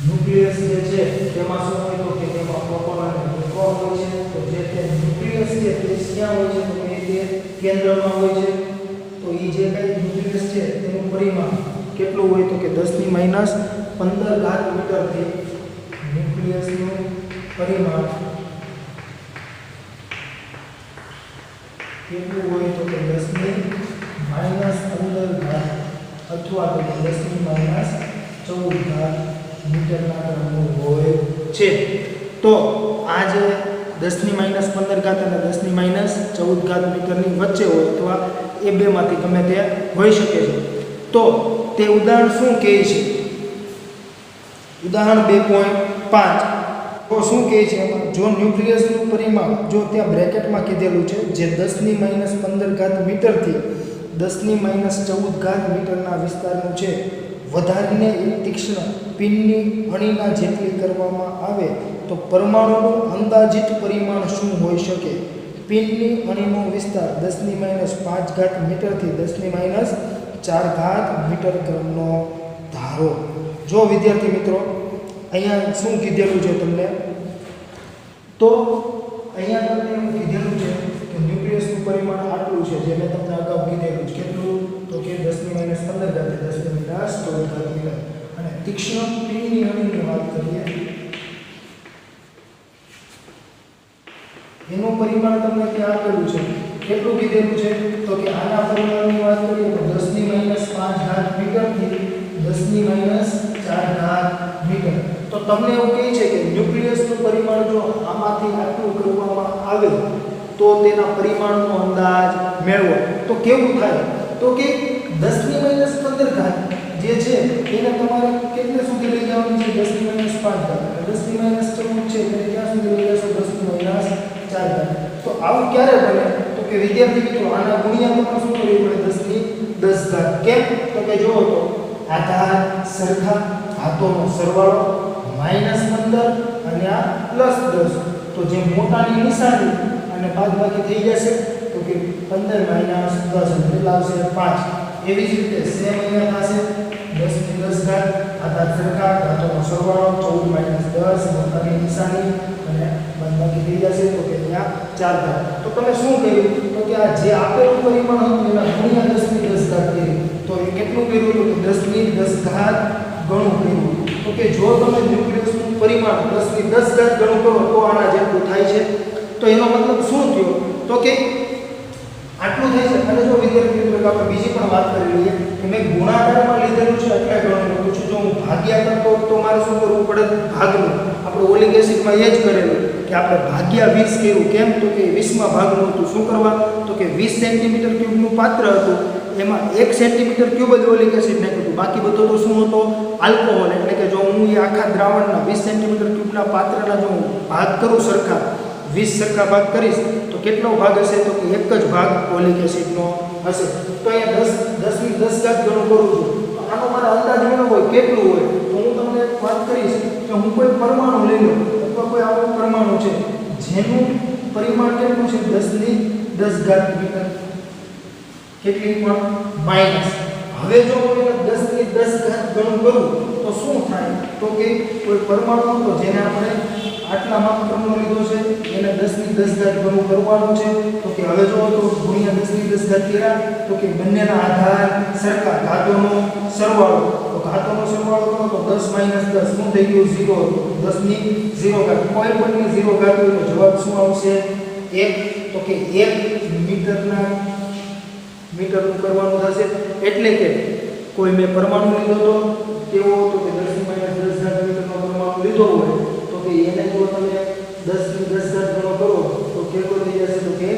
ન્યુક્લિયસ જે છે તેમાં શું હોય તો કે તેમાં પ્રોટોન અને ન્યુટ્રોન હોય છે. તો જે તે ન્યુક્લિયસ છે તે ક્યાં હોય છે? તો તે કેન્દ્રમાં હોય છે. તો એ જે કઈ ન્યુક્લિયસ છે તેનું પરિમાણ કેટલું હોય તો કે 10 ની -15 ઘાત મીટરથી ન્યુક્લિયસનું પરિમાણ કેટલું હોય તો કે 10 ની -15 ઘાત અથવા તો 10 ની -14 ઘાત મીટરના ક્રમનું હોય છે. તો આ જે 10 ની -15 ઘાત અને 10 ની -14 ઘાત મીટરની વચ્ચે હોય અથવા એ બેમાંથી ગમે તે હોઈ શકે છે. તો તે ઉદાહરણ શું કહે છે? ઉદાહરણ 2.5 તો શું કહે છે એમાં? જો ન્યુક્લિયસનું પરિમાણ જો ત્યાં બ્રેકેટમાં કીધેલું છે જે 10 ની -15 ઘાત મીટરથી 10 ની -14 ઘાત મીટરના વિસ્તારનું છે, વધારીને એક તીક્ષ્ણ પિનની અણીના જેટલી કરવામાં આવે તો પરમાણુનું અંદાજિત પરિમાણ શું હોઈ શકે? પિનની અણીનો વિસ્તાર 10 ની -5 ઘાત મીટરથી 10 ની -4 ઘાત મીટર ક્રમનો ધારો. જો વિદ્યાર્થી મિત્રો અહીંયા શું કીધેલું છે તમને? તો અહીંયા તમને એવું કીધેલું છે કે ન્યુક્લિયસનું પરિમાણ આટલું છે, જે મેં તમને અગાઉ કીધેલું છે. કેટલું? તો કે 10 ની -15 ઘાત 10 ની -14 ઘાત મીટર. અને તીક્ષ્ણ પિનની અણીની વાત કરીએ એનું પરિમાણ તમને ત્યાં આપેલું છે. કેટલું કીધેલું છે? તો કે આના પરિમાણની વાત કરીએ તો 10 ની -5 ઘાત મીટરથી 10 ની -4 ઘાત મીટર. તો તમને એવું કહે છે કે ન્યુક્લિયસનું પરિમાણ જો આમાંથી આટલું કરવામાં આવે તો તેના પરિમાણનો અંદાજ મેળવો. તો કેવું થાય? તો કે 10 ની -15 ઘાત જે છે એને તમારે કેટલે સુધી લઈ જવાનું છે? 10 ની -5 ઘાત. 10 ની -14 છે એટલે ક્યાં સુધી લઈ જશો? 10 ની -4 ઘાત. તો આવું ક્યારે બને? તો કે વિદ્યાર્થી મિત્રો આના ગુણ્યા તમારે શું કરવું પડે? 10 ની 10 ઘાત. કેમ? તો કે જુઓ તો આધાર સરખા, ઘાતોનો સરવાળો -15 અને આ +10. તો જે મોટાની નિશાની અને બાદબાકી થઈ જશે તો કે 15 - 10 એટલે આવશે 5. એવી જ રીતે સેમ અહીંયા થશે 10 ની 10 ઘાત, આધાર સરખા, ઘાતોનો સરવાળો 14 - 10 મોટાની નિશાની અને બાદબાકી થઈ જશે તો કે અહીંયા 4 ઘાત. તો તમે શું કર્યું? તો કે આ જે આપેલું પરિમાણ હતું એના ગુણ્યા 10 ની 10 ઘાત કર્યું. તો એ કેટલું કર્યું? તો 10 ની 10 ઘાત ગણું કર્યું. તો કે જો તમે ન્યુક્લિયસનું પરિમાણ 10 ની 10 ઘાત ગણું કરો તો આના જેટલું થાય છે. તો એનો મતલબ શું થયો? તો કે આટલું થાય છે. અને જો વિદ્યાર્થી મિત્રો આપણે બીજી પણ વાત કરી લઈએ કે મેં ગુણાકારમાં લીધેલું છે એટલે ગણું લખું છું. જો હું ભાગ્યા કરતો તો મારે શું કરવું પડે? ભાગનું. આપણે ઓલિક એસિડમાં એ જ કરેલું કે આપણે ભાગ્યા 20 કર્યું. કેમ? તો કે 20માં ભાગનું હતું. શું કરવા? તો કે 20 સેન્ટીમીટર ક્યુબનું પાત્ર હતું, એમાં 1 સેન્ટીમીટર ક્યુબ જ ઓલિક એસિડ નાખ્યું હતું. બાકી બધો તો શું હતો? આલ્કોહોલ. એટલે કે જો હું એ આખા દ્રાવણના 20 સેન્ટીમીટર ક્યુબના પાત્રના જો ભાગ કરું સરખા 20 સરખા ભાગ કરીશ તો કેટલો ભાગ હશે? તો કે એક જ ભાગ ઓલિક એસિડનો હશે. તો અહીંયા 10 ની 10 ઘાત ગણું કરું છું. તો આનો મારે અંદાજ મેળવવો હોય કેટલું હોય તો હું તમને વાત કરીશ કે હું કોઈ પરમાણુ લઈ લઉં અથવા કોઈ આવું પરમાણુ છે જેનું પરિમાણ કેટલું છે? 10 ની 10 ઘાત મીટર. કેટલી પણ માઈનસ. હવે જો હું એને 10 ની 10 ઘાત ગણું કરું તો શું થાય? તો કે કોઈ પરમાણુ તો જેને આપણે આટલા માપક્રમનો લીધો છે એને 10 ની 10 ઘાત ગણું કરવાનું છે. તો કે હવે જો તો ગુણ્યા 10 ની 10 ઘાત કર્યા તો કે બંનેના આધાર સરખા, ઘાતોનો સરવાળો. તો ઘાતોનો સરવાળો કરો તો 10 - 10 શું થઈ ગયું? 0. 10 ની 0 ઘાત. કોઈ પણ 0 ઘાત હોય તો જવાબ શું આવશે? 1. તો કે 1 મીટરનું કરવાનું થશે. એટલે કે કોઈ મેં પરમાણુ લીધો તો કેવો હતો કે 10 ની -10 ઘાત મીટરનો પરમાણુ લીધો હોય તો કે એને જો તમે 10 ની 10 ઘાત ગણો કરો તો કેટલો થઈ જશે? તો કે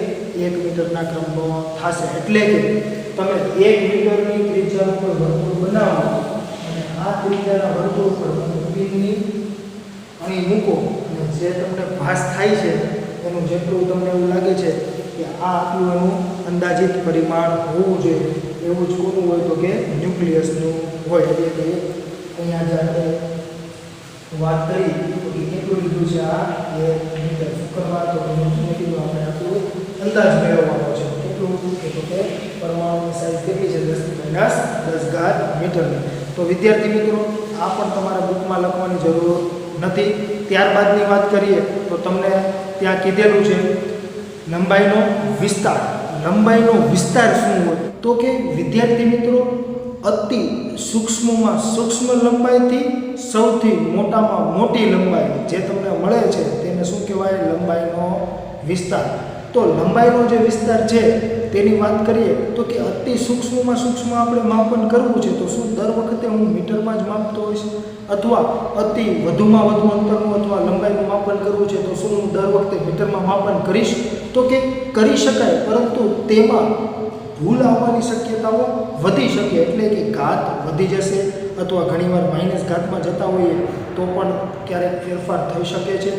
1 મીટરના ક્રમનો થશે. એટલે કે તમે 1 મીટરની ત્રિજ્યા ઉપર વર્તુળ બનાવો અને આ ત્રિજ્યાના વર્તુળ ઉપર પિનની અણી મૂકો અને જે તમને ભાસ થાય છે એનું જેટલું તમને એવું લાગે છે કે આ આટલું એનું અંદાજિત પરિમાણ હોવું જોઈએ એવું જ કોનું હોય તો કે ન્યુક્લિયસનું હોય. એટલે કે અહીંયા જે આપણે વાત કરી તો કે કેટલું લીધું છે આ 1 મીટર. શુક્રવાર તો મેં કીધું આપણે આટલું અંદાજ મેળવવાનો છે. કેટલું તો કે પરમાણુની સાઈઝ કેટલી છે 10 મીટરની. તો વિદ્યાર્થી મિત્રો આ પણ તમારા બુકમાં લખવાની જરૂર નથી. ત્યારબાદની વાત કરીએ તો તમને ત્યાં કીધેલું છે લંબાઈનો વિસ્તાર. લંબાઈનો વિસ્તાર શું હોય તો કે વિદ્યાર્થી મિત્રો અતિ સૂક્ષ્મમાં સૂક્ષ્મ લંબાઈથી સૌથી મોટામાં મોટી લંબાઈ જે તમને મળે છે તેને શું કહેવાય? લંબાઈનો વિસ્તાર. તો લંબાઈનો જે વિસ્તાર છે તેની વાત કરીએ તો કે અતિ સૂક્ષ્મમાં સૂક્ષ્મ આપણે માપન કરવું છે તો શું દર વખતે હું મીટરમાં જ માપતો હોઈશ? અથવા અતિ વધુમાં વધુ અંતરનું અથવા લંબાઈનું માપન કરવું છે તો શું હું દર વખતે મીટરમાં માપન કરીશ? તો કે કરી શકાય, પરંતુ તેમાં ભૂલ આવવાની શક્યતાઓ વધી શકે. એટલે કે ઘાત વધી જશે અથવા ઘણીવાર માઇનસ ઘાતમાં જતા હોઈએ તો પણ ક્યારેક ફેરફાર થઈ શકે છે.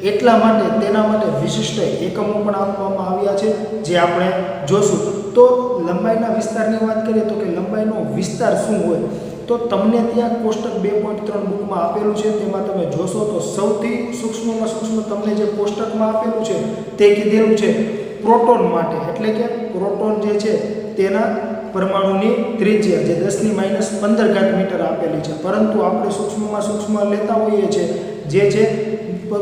એટલા માટે તેના માટે વિશિષ્ટ એકમો પણ આપવામાં આવ્યા છે જે આપણે જોશું. તો લંબાઈના વિસ્તારની વાત કરીએ તો કે લંબાઈનો વિસ્તાર શું હોય તો તમને ત્યાં કોષ્ટક 2.3 બુકમાં આપેલું છે. તેમાં તમે જોશો તો સૌથી સૂક્ષ્મમાં સૂક્ષ્મ તમને જે કોષ્ટકમાં આપેલું છે તે કીધેલું છે પ્રોટોન માટે. એટલે કે પ્રોટોન જે છે તેના પરમાણુની ત્રિજ્યા જે 10⁻15 મીટર આપેલી છે. પરંતુ આપણે સૂક્ષ્મમાં સૂક્ષ્મ લેતા હોઈએ છીએ જે છે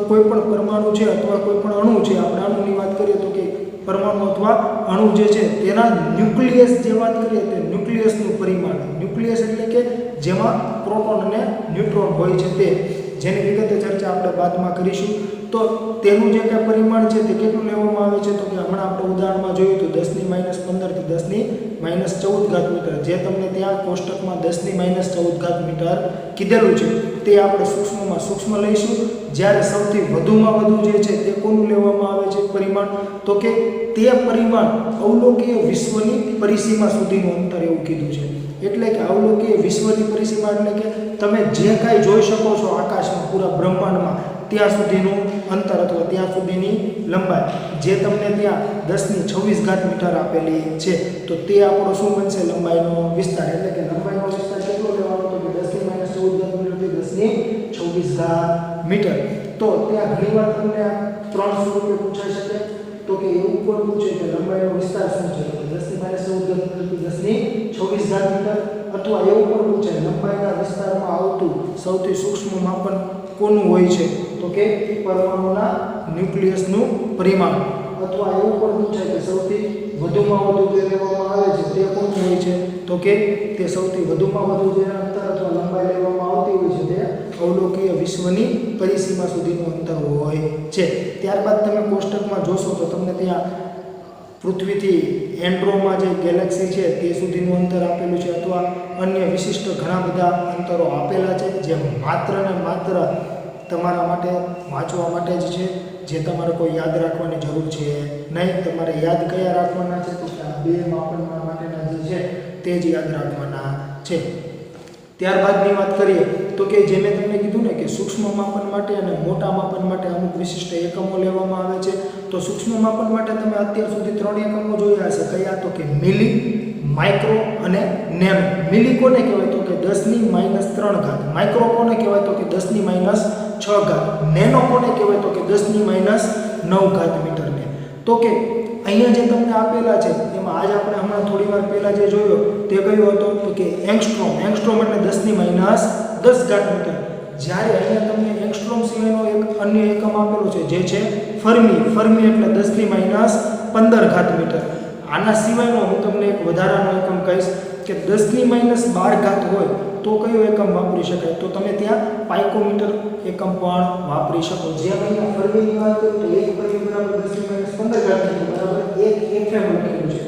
કોઈ પણ પરમાણુ છે અથવા કોઈ પણ અણુ છે. આપણે અણુની વાત કરીએ તો કે પરમાણુ અથવા અણુ જે છે તેના ન્યુક્લિયસ જે વાત કરીએ તે ન્યુક્લિયસનું પરિમાણ. ન્યુક્લિયસ એટલે કે જેમાં પ્રોટોન અને ન્યુટ્રોન હોય છે તે, જેની વિગતે ચર્ચા આપણે બાદમાં કરીશું. તો તેનું જે કંઈ પરિમાણ છે તે કેટલું લેવામાં આવે છે તો કે હમણાં આપણે ઉદાહરણમાં જોયું હતું 10⁻15 થી 10⁻14 મીટર, જે તમને ત્યાં કોષ્ટકમાં 10⁻14 મીટર કીધેલું છે તે આપણે સૂક્ષ્મમાં સૂક્ષ્મ લઈશું. જ્યારે સૌથી વધુમાં વધુ જે છે તે કોનું લેવામાં આવે છે પરિમાણ તો કે તે પરિમાણ અવલોકીય વિશ્વની પરિસીમા સુધીનું અંતર એવું કીધું છે. એટલે કે અવલોકીય વિશ્વની પરિસીમા એટલે કે તમે જે કાંઈ જોઈ શકો છો આકાશમાં પૂરા બ્રહ્માંડમાં ત્યાં સુધીનું અંતર અથવા ત્યાં સુધીની લંબાઈ જે તમને ત્યાં 10⁻26 મીટર આપેલી છે. તો તે આપણો શું બનશે? લંબાઈનો વિસ્તાર. એટલે કે લંબાઈનો વિસ્તાર કેટલો લેવાનો તો કે 10⁻14 મીટરથી 10⁻26 મીટર. તો ત્યાં ઘણીવાર તમને 3 સ્વરૂપે પૂછાઈ શકે તો કે એવું પણ પૂછે કે લંબાઈનો વિસ્તાર શું છે? 10⁻14 મીટરથી 10⁻26 મીટર. અથવા એવું પણ પૂછે લંબાઈના વિસ્તારમાં આવતું સૌથી સૂક્ષ્મ માપન કોનું હોય છે તો કે પરમાણુના ન્યુક્લિયસનું પરિમાણ. અથવા એવું પણ પૂછાય કે સૌથી વધુમાં વધુ જે લેવામાં આવે છે તે કોનું હોય છે તો કે તે સૌથી વધુમાં વધુ જે અંતર અથવા લંબાઈ લેવામાં આવતી હોય છે તે અવલોકીય વિશ્વની પરિસીમા સુધીનું અંતર હોય છે. ત્યારબાદ તમે કોષ્ટકમાં જોશો તો તમને ત્યાં પૃથ્વીથી એન્ડ્રોમાં જે ગેલેક્સી છે તે સુધીનું અંતર આપેલું છે અથવા અન્ય વિશિષ્ટ ઘણા બધા અંતરો આપેલા છે જે માત્ર ને માત્ર તમારા માટે વાંચવા માટે જ છે, જે તમારે કોઈ યાદ રાખવાની જરૂર છે નહીં. તમારે યાદ કયા રાખવાના છે તો આ 2 માપનના માટેના જે છે તે જ યાદ રાખવાના છે. ત્યારબાદની વાત કરીએ તો કે જે મેં તમને કીધું ને કે સૂક્ષ્મ માપન માટે અને મોટા માપન માટે અમુક વિશિષ્ટ એકમો લેવામાં આવે છે. તો સૂક્ષ્મ માપન માટે તમે અત્યાર સુધી 3 એકમો જોયા હશે. કયા તો કે મિલી, માઇક્રો અને નેનો. મિલી કોને કહેવાય તો કે 10⁻3, માઇક્રો કોને કહેવાય તો કે 10⁻6, નેનો કોને કહેવાય તો કે 10⁻9 મીટરને. તો કે અહીંયા જે તમને આપેલા છે એમાં આજ આપણે હમણાં થોડી વાર પહેલાં જે જોયો તે કયો હતો તો કે એંગસ્ટ્રોમ. એંગસ્ટ્રોમ એટલે 10⁻10 મીટર. જ્યારે અહીંયા તમને એંગસ્ટ્રોમ સિવાયનો એક અન્ય એકમ આપેલો છે જે છે ફર્મી. ફર્મી એટલે 10⁻15 મીટર. આના સિવાયનો હું તમને એક વધારાનો એકમ કહીશ કે 10⁻12 હોય તો કયો એકમ વાપરી શકાય તો તમે ત્યાં પાઇકોમીટર એકમ પણ વાપરી શકો. જેમ અહીંયા ફર્મીની વાત કરું તો 1 ફર્મી બરાબર 10⁻15 બરાબર 1 FM લખેલું છે.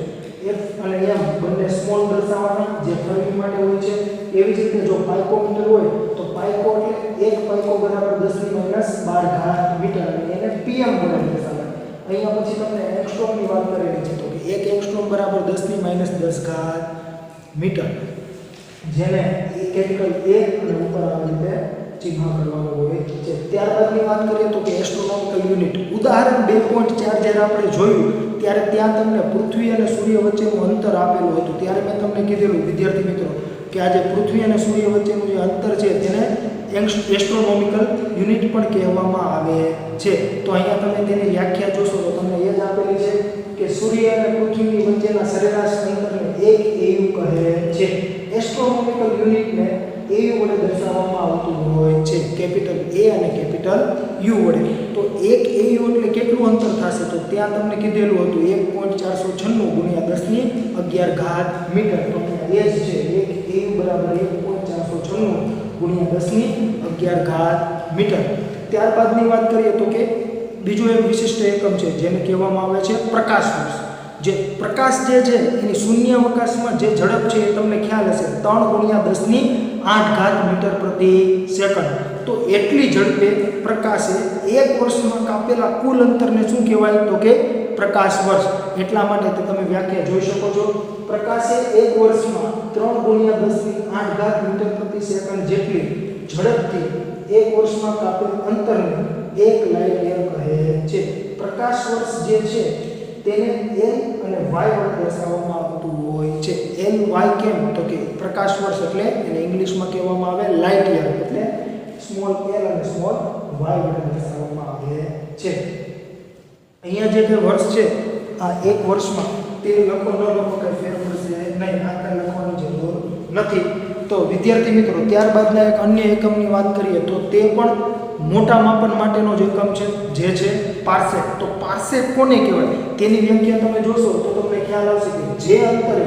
F અને M બંને સ્મોલ દર્શાવવાના જે ફર્મી માટે હોય છે. એવી જ રીતે જો પાઇકોમીટર હોય તો પાઇકો એટલે 1 પાઇકો બરાબર 10⁻12 મીટર અને એને PM વડે દર્શાવાય. અહીંયા પછી તમને એંગસ્ટ્રોમની વાત કરેલી છે તો કે 1 એંગસ્ટ્રોમ બરાબર 10⁻10 મીટર, જેને કેપિટલ A અને ઉપર આવી રીતે ચિહ્ન કરવાનું હોય છે. ત્યારબાદની વાત કરીએ તો કે એસ્ટ્રોનોમિકલ યુનિટ. ઉદાહરણ 2.4 જ્યારે આપણે જોયું ત્યારે ત્યાં તમને પૃથ્વી અને સૂર્ય વચ્ચેનું અંતર આપેલું હતું. ત્યારે મેં તમને કીધેલું વિદ્યાર્થી મિત્રો કે આજે પૃથ્વી અને સૂર્ય વચ્ચેનું જે અંતર છે તેને એસ્ટ્રોનોમિકલ યુનિટ પણ કહેવામાં આવે છે. તો અહીંયા તમે તેની વ્યાખ્યા જોશો તો તમને એ જ આપેલી છે કે સૂર્ય અને પૃથ્વીની વચ્ચેના સરેરાશ અંતરને 1 AU કહે છે. એસ્ટ્રોનોમિકલ યુનિટને AU વડે દર્શાવવામાં આવતું હોય છે, કેપિટલ A અને કેપિટલ U વડે. તો 1 AU એટલે કેટલું અંતર થશે? તો ત્યાં તમને કીધેલું હતું 1.496 ગુણ્યા 1011 મીટર. તો અહીંયા એ જ છે 1 AU બરાબર 1.496 ગુણ્યા 1011 મીટર. ત્યારબાદની વાત કરીએ તો કે બીજો એક વિશિષ્ટ એકમ છે જેને કહેવામાં આવે છે પ્રકાશ વર્ષ. જે પ્રકાશ જે છે એની શૂન્યાવકાશમાં જે ઝડપ છે એ તમને ખ્યાલ હશે 3 ગુણ્યા 10⁸ મીટર પ્રતિ સેકન્ડ. તો એટલી ઝડપે પ્રકાશે એક વર્ષમાં કાપેલા કુલ અંતરને શું કહેવાય? તો કે પ્રકાશ વર્ષ. એટલા માટે તમે વ્યાખ્યા જોઈ શકો છો. પ્રકાશે એક વર્ષમાં 3 ગુણ્યા 10⁸ મીટર પ્રતિ સેકન્ડ જેટલી ઝડપથી એક વર્ષમાં કાપેલ અંતરને 1 લાઇટ યર કહે છે. પ્રકાશ વર્ષ જે છે તેને L અને Y વડે દર્શાવવામાં આવતું હોય છે. LY કેમ? તો કે પ્રકાશ વર્ષ એટલે એને ઇંગ્લિશમાં કહેવામાં આવે લાઇટ યર, એટલે સ્મોલ L અને સ્મોલ Y વડે દર્શાવવામાં આવે છે. અહીંયા જે વર્ષ છે આ એક વર્ષમાં તે લખો ન લખો કઈ ફેર પડશે નહીં, આ કઈ લખવાની જરૂર નથી. તો વિદ્યાર્થી મિત્રો ત્યારબાદના એક અન્ય એકમની વાત કરીએ તો તે પણ મોટા માપન માટેનો જ એકમ છે જે છે પાર્સેક. તો પાર્સેક કોને કહેવાય તેની વ્યાખ્યા તમે જોશો તો તમને ખ્યાલ આવશે કે જે અંતરે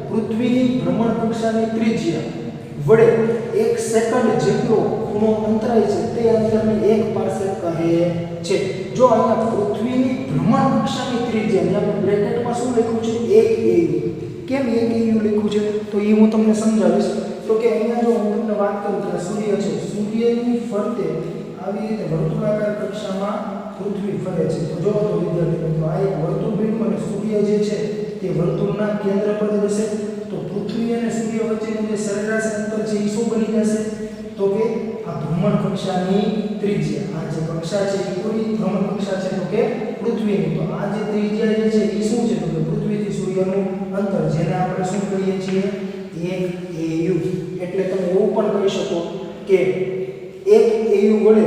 પૃથ્વીની ભ્રમણ કક્ષાની ત્રિજ્યા વડે 1 સેકન્ડ જેટલો ખૂણો અંતરાય છે તે અંતરને 1 પાર્સેક કહે છે. જો અહીંયા પૃથ્વીની ભ્રમણ કક્ષાની ત્રિજ્યા અહીંયા બ્રેકેટમાં શું લખ્યું છે? 1 AU. કેમ 1 AU લખ્યું છે? તો એ હું તમને સમજાવીશ. તો કે અહીંયા જો હું તમને વાત કરું કે સૂર્ય છે, સૂર્યની ફરતે આવી રીતે વર્તુળાકાર કક્ષામાં પૃથ્વી ફરે છે. તો જો તો વિદ્યાર્થી મિત્રો આ એક વર્તુળ બન્યું અને સૂર્ય જે છે તે વર્તુળના કેન્દ્ર પર જશે. તો પૃથ્વી અને સૂર્ય વચ્ચેનું જે સરેરાશ અંતર છે એ શું બની જશે? તો કે આ ભ્રમણ કક્ષાની ત્રિજ્યા, આ જે કક્ષા છે એ પૂરી ભ્રમણ કક્ષા છે તો કે પૃથ્વીની. તો આ જે ત્રિજ્યા જે છે એ શું છે? તો કે પૃથ્વીથી સૂર્યનું અંતર, જેને આપણે શું કહીએ છીએ? 1 AU. એટલે તમે એવું પણ કહી શકો કે 1 AU વડે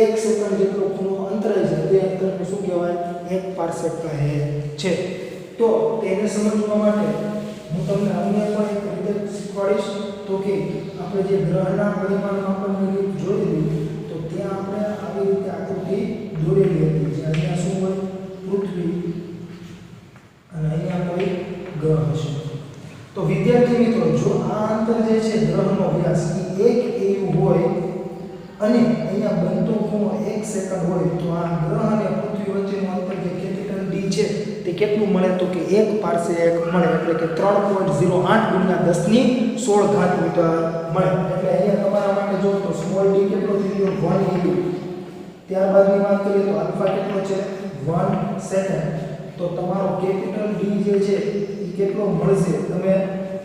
1 સેકન્ડ જેટલો ખૂણો અંતરાય છે તે અંતરને શું કહેવાય? 1 પાર્સેક કહે છે. તો તેને સમજવા માટે હું તમને અન્ય પણ એક રીતે શીખવાડીશ. તો કે આપણે જે ગ્રહના પરિમાણ માપનની રીત જોઈ લીધી તો ત્યાં આપણે આવી રીતે આકૃતિ દોરેલી હતી. જે અહીંયા શું હોય? પૃથ્વી અને અહીંયા કોઈ ગ્રહ હશે. તો વિદ્યાર્થી મિત્રો જો આ અંતર જે છે ગ્રહનો વ્યાસ એ 1 AU હોય અને અહીંયા બનતો ખૂણો 1 સેકન્ડ હોય તો આ ગ્રહ અને પૃથ્વી વચ્ચેનું અંતર જે કેપિટલ D છે તે કેટલું મળે? તો કે 1 પાર્સેક મળે, એટલે કે 3.08 ગુણ્યા 10⁻16 મીટર મળે. એટલે અહીંયા તમારા માટે જો તો સ્મોલ d કેટલો થઈ ગયો? 1 AU. ત્યારબાદની વાત કરીએ તો આલ્ફા કેટલો છે? 1 સેકન્ડ. તો તમારો કેપિટલ D જે છે એ કેટલો મળશે? તમે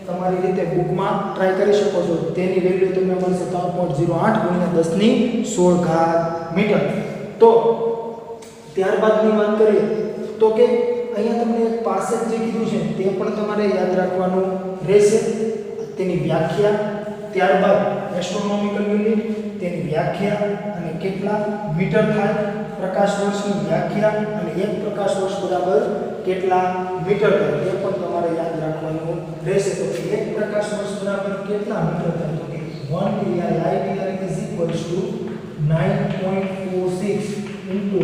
તમારી રીતે બુકમાં ટ્રાય કરી શકો છો. તેની વેલ્યુ તમને મળશે 3.08 ગુણ્યા 10⁻16 મીટર. તો ત્યારબાદની વાત કરીએ તો કે અહીંયા તમને એક પાર્સેક જે કીધું છે તે પણ તમારે યાદ રાખવાનું રહેશે. તેની વ્યાખ્યા, ત્યારબાદ એસ્ટ્રોનોમિકલ યુનિટ, તેની વ્યાખ્યા અને કેટલા મીટર થાય, પ્રકાશ વર્ષની વ્યાખ્યા અને 1 પ્રકાશ વર્ષ બરાબર કેટલા મીટર થાય તે પણ તમારે યાદ રાખવાનું રહેશે. તો 1 પ્રકાશ વર્ષ બરાબર કેટલા મીટર થાય? તો કે 1 light year is equal to 9.46 into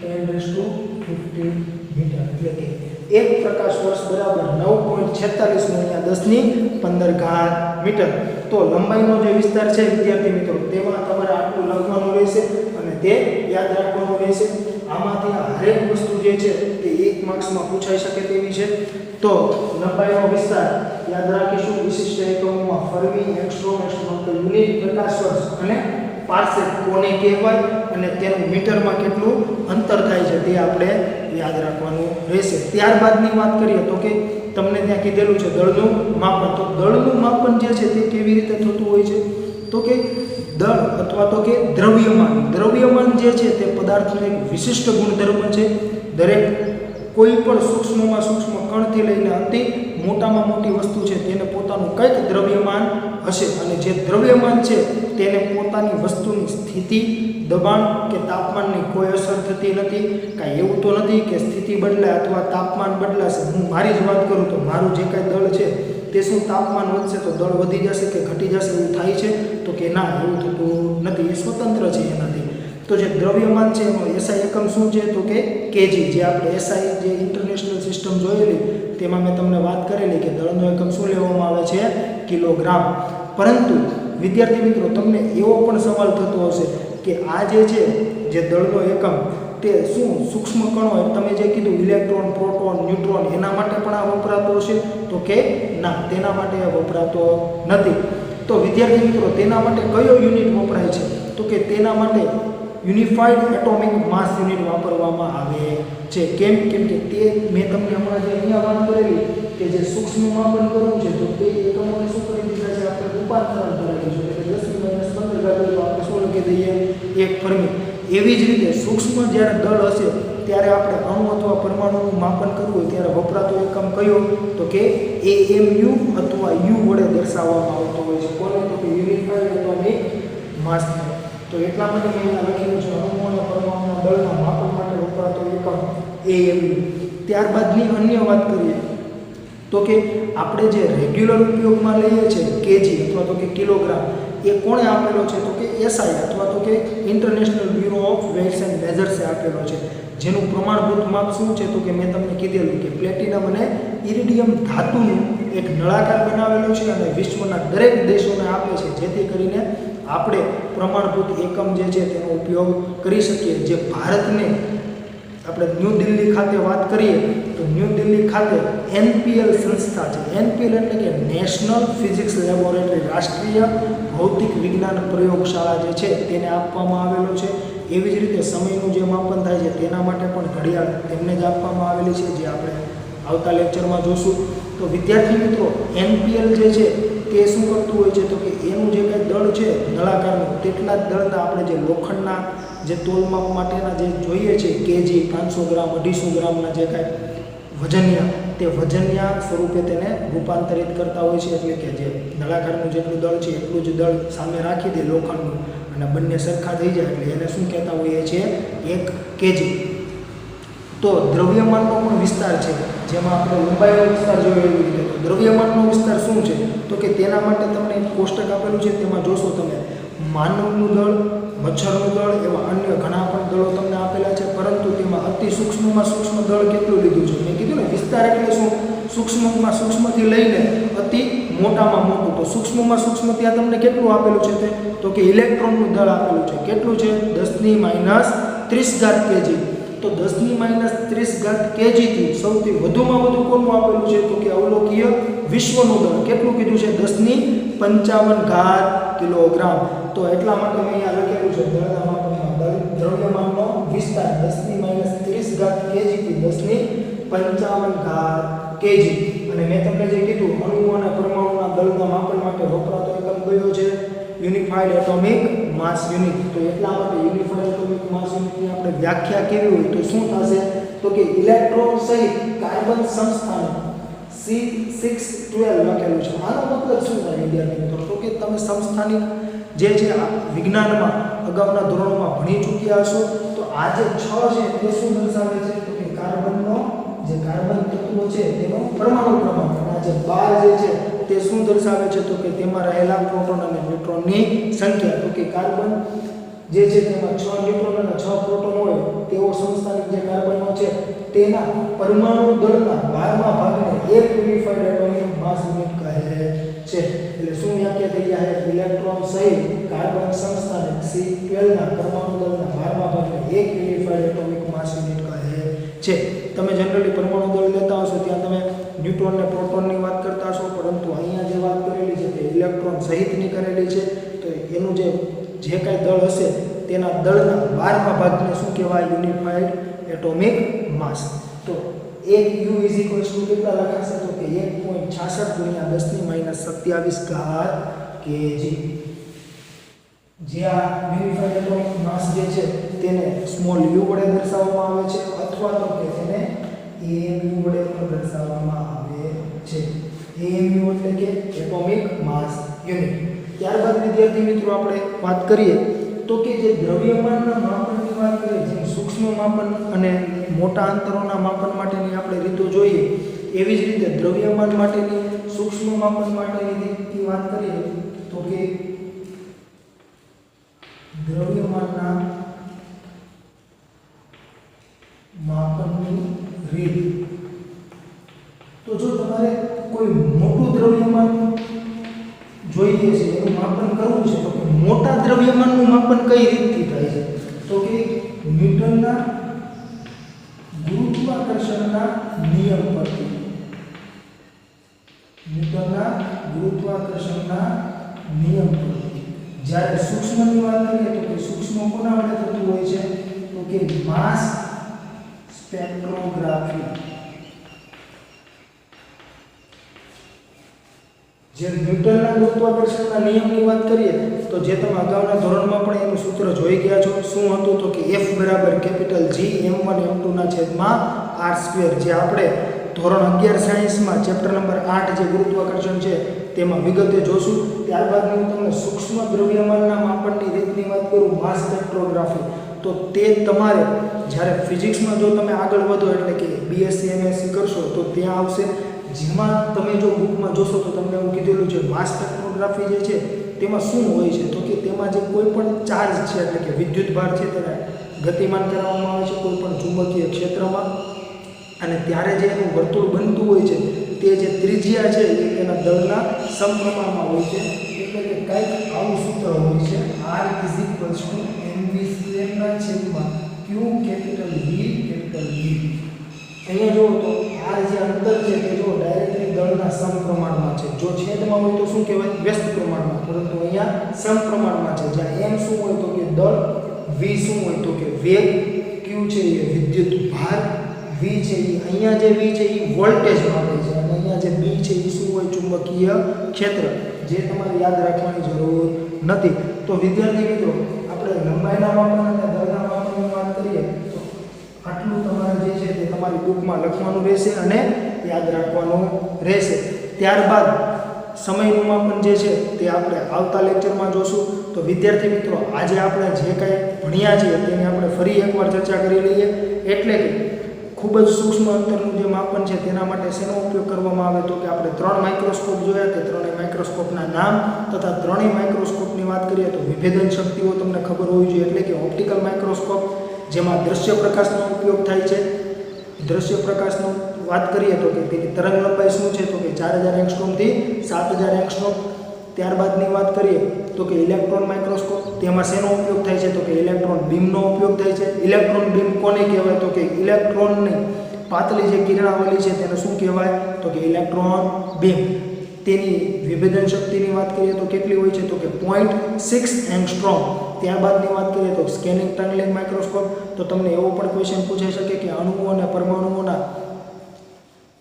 10⁻15 metre. એટલે કે 1 પ્રકાશ વર્ષ બરાબર 9.46 ગુણ્યા 10⁻15 મીટર. તો લંબાઈનો જે વિસ્તાર છે વિદ્યાર્થી મિત્રો તેમાં તમારે આટલું લખવાનું રહેશે અને તે યાદ રાખવાનું રહેશે. આમાંથી હરેક વસ્તુ જે છે તે 1 માર્ક્સમાં પૂછાઈ શકે તેવી છે. તો લંબાઈનો વિસ્તાર યાદ રાખીશું. વિશિષ્ટ એકમોમાં ફરવી, એંગસ્ટ્રોમ, એસ્ટ્રોનોમિકલ યુનિટ, પ્રકાશ વર્ષ અને પાર્સેક કોને કહેવાય અને તેનું મીટરમાં કેટલું અંતર થાય છે તે આપણે યાદ રાખવાનું રહેશે. ત્યારબાદની વાત કરીએ તો કે તમને ત્યાં કીધેલું છે દળનું માપન. તો દળનું માપન જે છે તે કેવી રીતે થતું હોય છે? તો કે દળ અથવા તો કે દ્રવ્યમાન જે છે તે પદાર્થનો એક વિશિષ્ટ ગુણધર્મ છે. દરેક કોઈ પણ સૂક્ષ્મમાં સૂક્ષ્મ કણથી લઈને અતિ મોટામાં મોટી વસ્તુ છે તેને પોતાનું કંઈક દ્રવ્યમાન હશે, અને જે દ્રવ્યમાન છે તેને પોતાની વસ્તુની સ્થિતિ, દબાણ કે તાપમાનની કોઈ અસર થતી નથી. કાંઈ એવું તો નથી કે સ્થિતિ બદલાય અથવા તાપમાન બદલાશે. હું મારી જ વાત કરું તો મારું જે કાંઈ દળ છે તે શું તાપમાન વધશે તો દળ વધી જશે કે ઘટી જશે એવું થાય છે? તો કે ના, એવું થતું નથી. એ સ્વતંત્ર છે એનાથી. તો જે દ્રવ્યમાન છે એનો એસઆઈ એકમ શું છે તો કે કેજી. જે આપણે એસઆઈ જે ઇન્ટરનેશનલ સિસ્ટમ જોયેલી તેમાં મેં તમને વાત કરેલી કે દળનો એકમ શું લેવામાં આવે છે? કિલોગ્રામ. પરંતુ વિદ્યાર્થી મિત્રો, તમને એવો પણ સવાલ થતો હશે કે આ જે દળનો એકમ તે શું સૂક્ષ્મ કણો, તમે જે કીધું ઇલેક્ટ્રોન, પ્રોટોન, ન્યુટ્રોન, એના માટે પણ આ વપરાતો હશે? તો કે ના, તેના માટે આ વપરાતો નથી. તો વિદ્યાર્થી મિત્રો, તેના માટે કયો યુનિટ વપરાય છે? તો કે તેના માટે યુનિફાઈડ એટોમિક માસ યુનિટ વાપરવામાં આવે છે. કેમ કે તે મેં તમને હમણાં જે અહીંયા વાત કરેલી કે જે સૂક્ષ્મ માપન કરવું છે તો તે એકમોને શું કરી દીધા છે? આપણે રૂપાંતરણ કરાવી છે. એટલે 10 - 15 આપણે શું લખી દઈએ? 1 ફર્મી. એવી જ રીતે સૂક્ષ્મ જ્યારે દળ હશે ત્યારે આપણે અણુ અથવા પરમાણુનું માપન કરવું હોય ત્યારે વપરાતો એકમ કયો? તો કે AMU અથવા U વડે દર્શાવવામાં આવતો હોય છે. કોને? તો કે યુનિફાઈડ એટોમિક માસ. તો એટલા માટે મેં અહીંયા લખેલું છે અણુ અને પરમાણુના દળના માપન માટે વપરાતો એકમ AMU. ત્યારબાદની અન્ય વાત કરીએ તો કે આપણે જે રેગ્યુલર ઉપયોગમાં લઈએ છીએ કેજી અથવા તો કે કિલોગ્રામ, એ કોણે આપેલો છે? તો કે એસઆઈ અથવા તો કે international bureau of weights and મેઝર્સે આપેલો છે. જેનું પ્રમાણભૂત માપ શું છે? તો કે મેં તમને કીધેલું કે પ્લેટિનમ અને ઇરિડિયમ ધાતુનું એક નળાકાર બનાવેલો છે અને વિશ્વના દરેક દેશોને આપે છે, જેથી કરીને આપણે પ્રમાણભૂત એકમ જે છે તેનો ઉપયોગ કરી શકીએ. જે ભારતને આપણે ન્યૂ દિલ્હી ખાતે વાત કરીએ તો ન્યૂ દિલ્હી ખાતે NPL સંસ્થા છે. NPL એટલે કે નેશનલ ફિઝિક્સ લેબોરેટરી, રાષ્ટ્રીય ભૌતિક વિજ્ઞાન પ્રયોગશાળા જે છે તેને આપવામાં આવેલો છે. એવી જ રીતે સમયનું જે માપન થાય છે તેના માટે પણ ઘડિયાળ તેમને જ આપવામાં આવેલી છે, જે આપણે આવતા લેક્ચરમાં જોશું. તો વિદ્યાર્થી મિત્રો, NPL જે છે તે શું કરતું હોય છે? તો કે એનું જે કંઈ દળ છે નળાકારનું, તેટલા જ દળના આપણે જે લોખંડના જે તોલમાપ માટેના જે જોઈએ છે કેજી, 500 ગ્રામ, 250 ગ્રામના જે કાંઈ વજનિયા, તે વજનિયા સ્વરૂપે તેને રૂપાંતરિત કરતા હોય છે. એટલે કે જે નળાકારનું જેટલું દળ છે એટલું જ દળ સામે રાખી દે લોખંડનું અને બંને સરખા થઈ જાય એટલે એને શું કહેતા હોઈએ છીએ? 1 કેજી. તો દ્રવ્યમાનનો પણ વિસ્તાર છે, જેમાં આપણે લંબાઈનો વિસ્તાર જોયો એવી રીતે દ્રવ્યમાનનો વિસ્તાર શું છે? તો કે તેના માટે તમને એક કોષ્ટક આપેલું છે, તેમાં જોશો તમે માનવનું દળ, મચ્છરનું દળ, એવા અન્ય ઘણા પણ દળો તમને આપેલા છે. પરંતુ તેમાં અતિ સૂક્ષ્મમાં સૂક્ષ્મ દળ કેટલું લીધું છે? મેં કીધું ને, વિસ્તાર એટલે શું? સૂક્ષ્મમાં સૂક્ષ્મથી લઈને અતિ મોટામાં મોટું. તો સૂક્ષ્મમાં સૂક્ષ્મ ત્યાં તમને કેટલું આપેલું છે? તે તો કે ઇલેક્ટ્રોનનું દળ આપેલું છે. કેટલું છે? 10 - 30 કેજી. તો 10 - 30 કેજીથી સૌથી વધુમાં વધુ કોનું આપેલું છે? તો કે અવલોકીય વિશ્વનું દળ. કેટલું કીધું છે? 10⁵ કિલોગ્રામ. તો એટલા માટે મેં અહીંયા લખેલું છે દળના માપનમાં દ્રવ્યમાનનો વિસ્તાર 10 - 30 કેજીથી 10⁵ કેજી. અને મેં તમને જે કીધું અણુ અને પરમાણુના દળના માપન માટે વપરાતો એકમ કયો છે? યુનિફાઈડ એટોમિક માસ યુનિટ. તો એટલા માટે યુનિફાઈડ એટોમિક માસ યુનિટની આપણે વ્યાખ્યા કેવી હોય તો શું થશે? તો કે ઇલેક્ટ્રોન સહિત કાર્બન સંસ્થાને C612 લખેલું છે. આનો મતલબ શું થાય વિદ્યાર્થી મિત્રો? તો કે તમે સંસ્થાની જે છે વિજ્ઞાનમાં અગાઉના ધોરણોમાં ભણી ચૂક્યા હશો. તો આ જે 6 છે તે શું દર્શાવે છે? તો કે કાર્બનનો જે કાર્બન તત્વો છે તેનો પરમાણુ ક્રમાંક. અને આ જે 12 જે છે તે શું દર્શાવે છે? તો કે તેમાં રહેલા પ્રોટોન અને ન્યુટ્રોનની સંખ્યા. તો કે કાર્બન જે છે તેમાં 6 ન્યુટ્રોન અને 6 પ્રોટોન હોય તેવો સંસ્થાનિક જે કાર્બનનો છે તેના પરમાણુ દળના 12મા ભાગને એક યુનિફાઈડ એટોમિક માસ યુનિટ કહે છે. એટલે શું વ્યાખ્યા થઈ જાય? ઇલેક્ટ્રોન સહિત કાર્બન સંસ્થાને C12 ના પરમાણુ દળના 12મા ભાગને એક યુનિફાઈડ એટોમિક માસ યુનિટ કહે છે. તમે જનરલી પરમાણુ દળ લેતા હશો ત્યાં તમે ન્યુટ્રોન ને પ્રોટોનની વાત કરતા હશો, પરંતુ અહીંયા જે વાત કરેલી છે તે ઇલેક્ટ્રોન સહિતની કરેલી છે. તો એનું જે કાંઈ દળ હશે તેના દળના 12મા ભાગને શું કહેવાય? યુનિફાઈડ એટોમિક માસ. તો 1 U કેટલા લખાશે? તો કે 1.66 × 10⁻27 કેજી. જે આ યુનિફાઈડ એટોમિક માસ જે છે તેને સ્મોલ u વડે દર્શાવવામાં આવે છે, અથવા તો કે તેને AMU વડે પણ દર્શાવવામાં આવે છે. AMU એટલે કે એટોમિક માસ યુનિટ. ત્યારબાદ વિદ્યાર્થી મિત્રો આપણે વાત કરીએ તો કે જે દ્રવ્યમાનના માપનની વાત કરીએ, જેમ સૂક્ષ્મ માપન અને મોટા અંતરોના માપન માટેની આપણે રીતો જોઈએ, એવી જ રીતે દ્રવ્યમાન માટેની, સૂક્ષ્મ માપન માટેની રીતની વાત કરીએ તો કે દ્રવ્યમાનના માપનની રીત. તો જો તમારે કોઈ મોટું દ્રવ્યમાન જોઈએ છે, એનું માપન કરવું છે, તો મોટા દ્રવ્યમાનનું માપન કઈ રીતથી થાય છે? તો કે ન્યૂટનના ગુરુત્વાકર્ષણના નિયમ પરથી. ન્યૂટનના ગુરુત્વાકર્ષણના નિયમ પરથી. જ્યારે સૂક્ષ્મની વાત કરીએ તો કે સૂક્ષ્મ કોના વડે થતું હોય છે? તો કે માસ સ્પેક્ટ્રોગ્રાફી. જે ન્યૂટનના ગુરુત્વાકર્ષણના નિયમની વાત કરીએ તો જે તમે અગાઉના ધોરણમાં પણ એનું સૂત્ર જોઈ ગયા છો. શું હતું? તો કે F બરાબર કેપિટલ G m1 m2 ના છેદમાં r², જે આપણે ધોરણ 11 સાયન્સમાં ચેપ્ટર નંબર 8 જે ગુરુત્વાકર્ષણ છે તેમાં વિગતે જોશું. ત્યારબાદ હું તમને સૂક્ષ્મ દ્રવ્યમાનના માપનની રીતની વાત કરું, માસ સ્પેક્ટ્રોગ્રાફી, તો તે તમારે જ્યારે ફિઝિક્સમાં જો તમે આગળ વધો એટલે કે BSc MSc કરશો તો ત્યાં આવશે. જેમાં તમે જો બુકમાં જોશો તો તમને એવું કીધેલું છે માસ સ્પેક્ટ્રોગ્રાફી જે છે તેમાં શું હોય છે? તો કે તેમાં જે કોઈ પણ ચાર્જ છે એટલે કે વિદ્યુત ભાર છે તેને ગતિમાન કરવામાં આવે છે કોઈ પણ ચુંબકીય ક્ષેત્રમાં, અને ત્યારે જે એનું વર્તુળ બનતું હોય છે તે જે ત્રિજ્યા છે એ તેના દળના સમપ્રમાણમાં હોય છે. એટલે કે કંઈક આવું સૂત્ર હોય છે, R = mv² ના છેદમાં q capital V capital V. અહીંયા જુઓ તો આ જે અંતર છે તે જો ડાયરેક્ટલી દળના સમપ્રમાણમાં છે. જો છેદમાં હોય તો શું કહેવાય? વ્યસ્ત પ્રમાણમાં. પરંતુ અહીંયા સમપ્રમાણમાં છે. જ્યાં m શું હોય તો કે દળ, v શું હોય તો કે વેગ, q છે એ વિદ્યુત ભાર, v છે એ અહીંયા જે v છે એ વોલ્ટેજ માપે છે, અને અહીંયા જે b છે એ શું હોય? ચુંબકીય ક્ષેત્ર, જે તમારે યાદ રાખવાની જરૂર નથી. તો વિદ્યાર્થી મિત્રો આપણે લંબાઈના માપન અને દળના માપનની વાત કરીએ તો આટલું તમારે જે છે તે તમારી બુકમાં લખવાનું રહેશે અને યાદ રાખવાનું રહેશે. ત્યારબાદ સમયનું માપન જે છે તે આપણે આવતા લેક્ચરમાં જોશું. તો વિદ્યાર્થી મિત્રો આજે આપણે જે કાંઈ ભણ્યા છીએ તેની આપણે ફરી એકવાર ચર્ચા કરી લઈએ. એટલે કે ખૂબ જ સૂક્ષ્મ અંતરનું જે માપન છે તેના માટે શેનો ઉપયોગ કરવામાં આવે? તો કે આપણે 3 માઇક્રોસ્કોપ જોયા, તે ત્રણેય માઇક્રોસ્કોપના નામ તથા ત્રણેય માઇક્રોસ્કોપની વાત કરીએ તો વિભેદન શક્તિઓ તમને ખબર હોવી જોઈએ. એટલે કે ઓપ્ટિકલ માઇક્રોસ્કોપ જેમાં દ્રશ્ય પ્રકાશનો ઉપયોગ થાય છે. દ્રશ્ય પ્રકાશનો વાત કરીએ તો કે તેની તરંગ લંબાઈ શું છે? તો કે 4000 એંગસ્ટ્રોમથી 7000 એંગસ્ટ્રોમ. ત્યારબાદની વાત કરીએ તો કે ઇલેક્ટ્રોન માઇક્રોસ્કોપ, તેમાં શેનો ઉપયોગ થાય છે? તો કે ઇલેક્ટ્રોન બીમનો ઉપયોગ થાય છે. ઇલેક્ટ્રોન બીમ કોને કહેવાય? તો કે ઇલેક્ટ્રોનની પાતળી જે કિરણાવલી છે તેને શું કહેવાય? તો કે ઇલેક્ટ્રોન બીમ. તેની વિભેદન શક્તિની વાત કરીએ તો કેટલી હોય છે? તો કે 0.6 એંગસ્ટ્રોમ. ત્યારબાદની વાત કરીએ તો સ્કેનિંગ ટનલિંગ માઇક્રોસ્કોપ. તો તમને એવો પણ ક્વેશ્ચન પૂછાઈ શકે કે અણુઓ અને પરમાણુઓના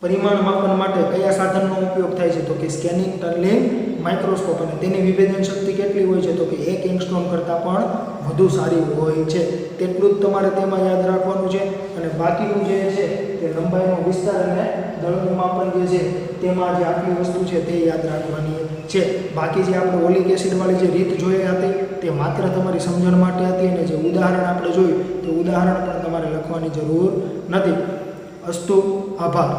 પરિમાણ માપન માટે કયા સાધનનો ઉપયોગ થાય છે? તો કે સ્કેનિંગ ટનલિંગ માઇક્રોસ્કોપ. અને તેની વિભેદન શક્તિ કેટલી હોય છે? તો કે 1 એંગસ્ટ્રોમ કરતાં પણ વધુ સારી હોય છે. તેટલું જ તમારે તેમાં યાદ રાખવાનું છે. અને બાકીનું જે છે તે લંબાઈનો વિસ્તાર અને દળનું માપન જે છે તેમાં જે આટલી વસ્તુ છે તે યાદ રાખવાની છે. બાકી જે આપણે ઓલિક એસિડવાળી જે રીત જોઈ હતી તે માત્ર તમારી સમજણ માટે હતી, અને જે ઉદાહરણ આપણે જોયું તે ઉદાહરણ પણ તમારે લખવાની જરૂર નથી. અસ્તુ, આભાર.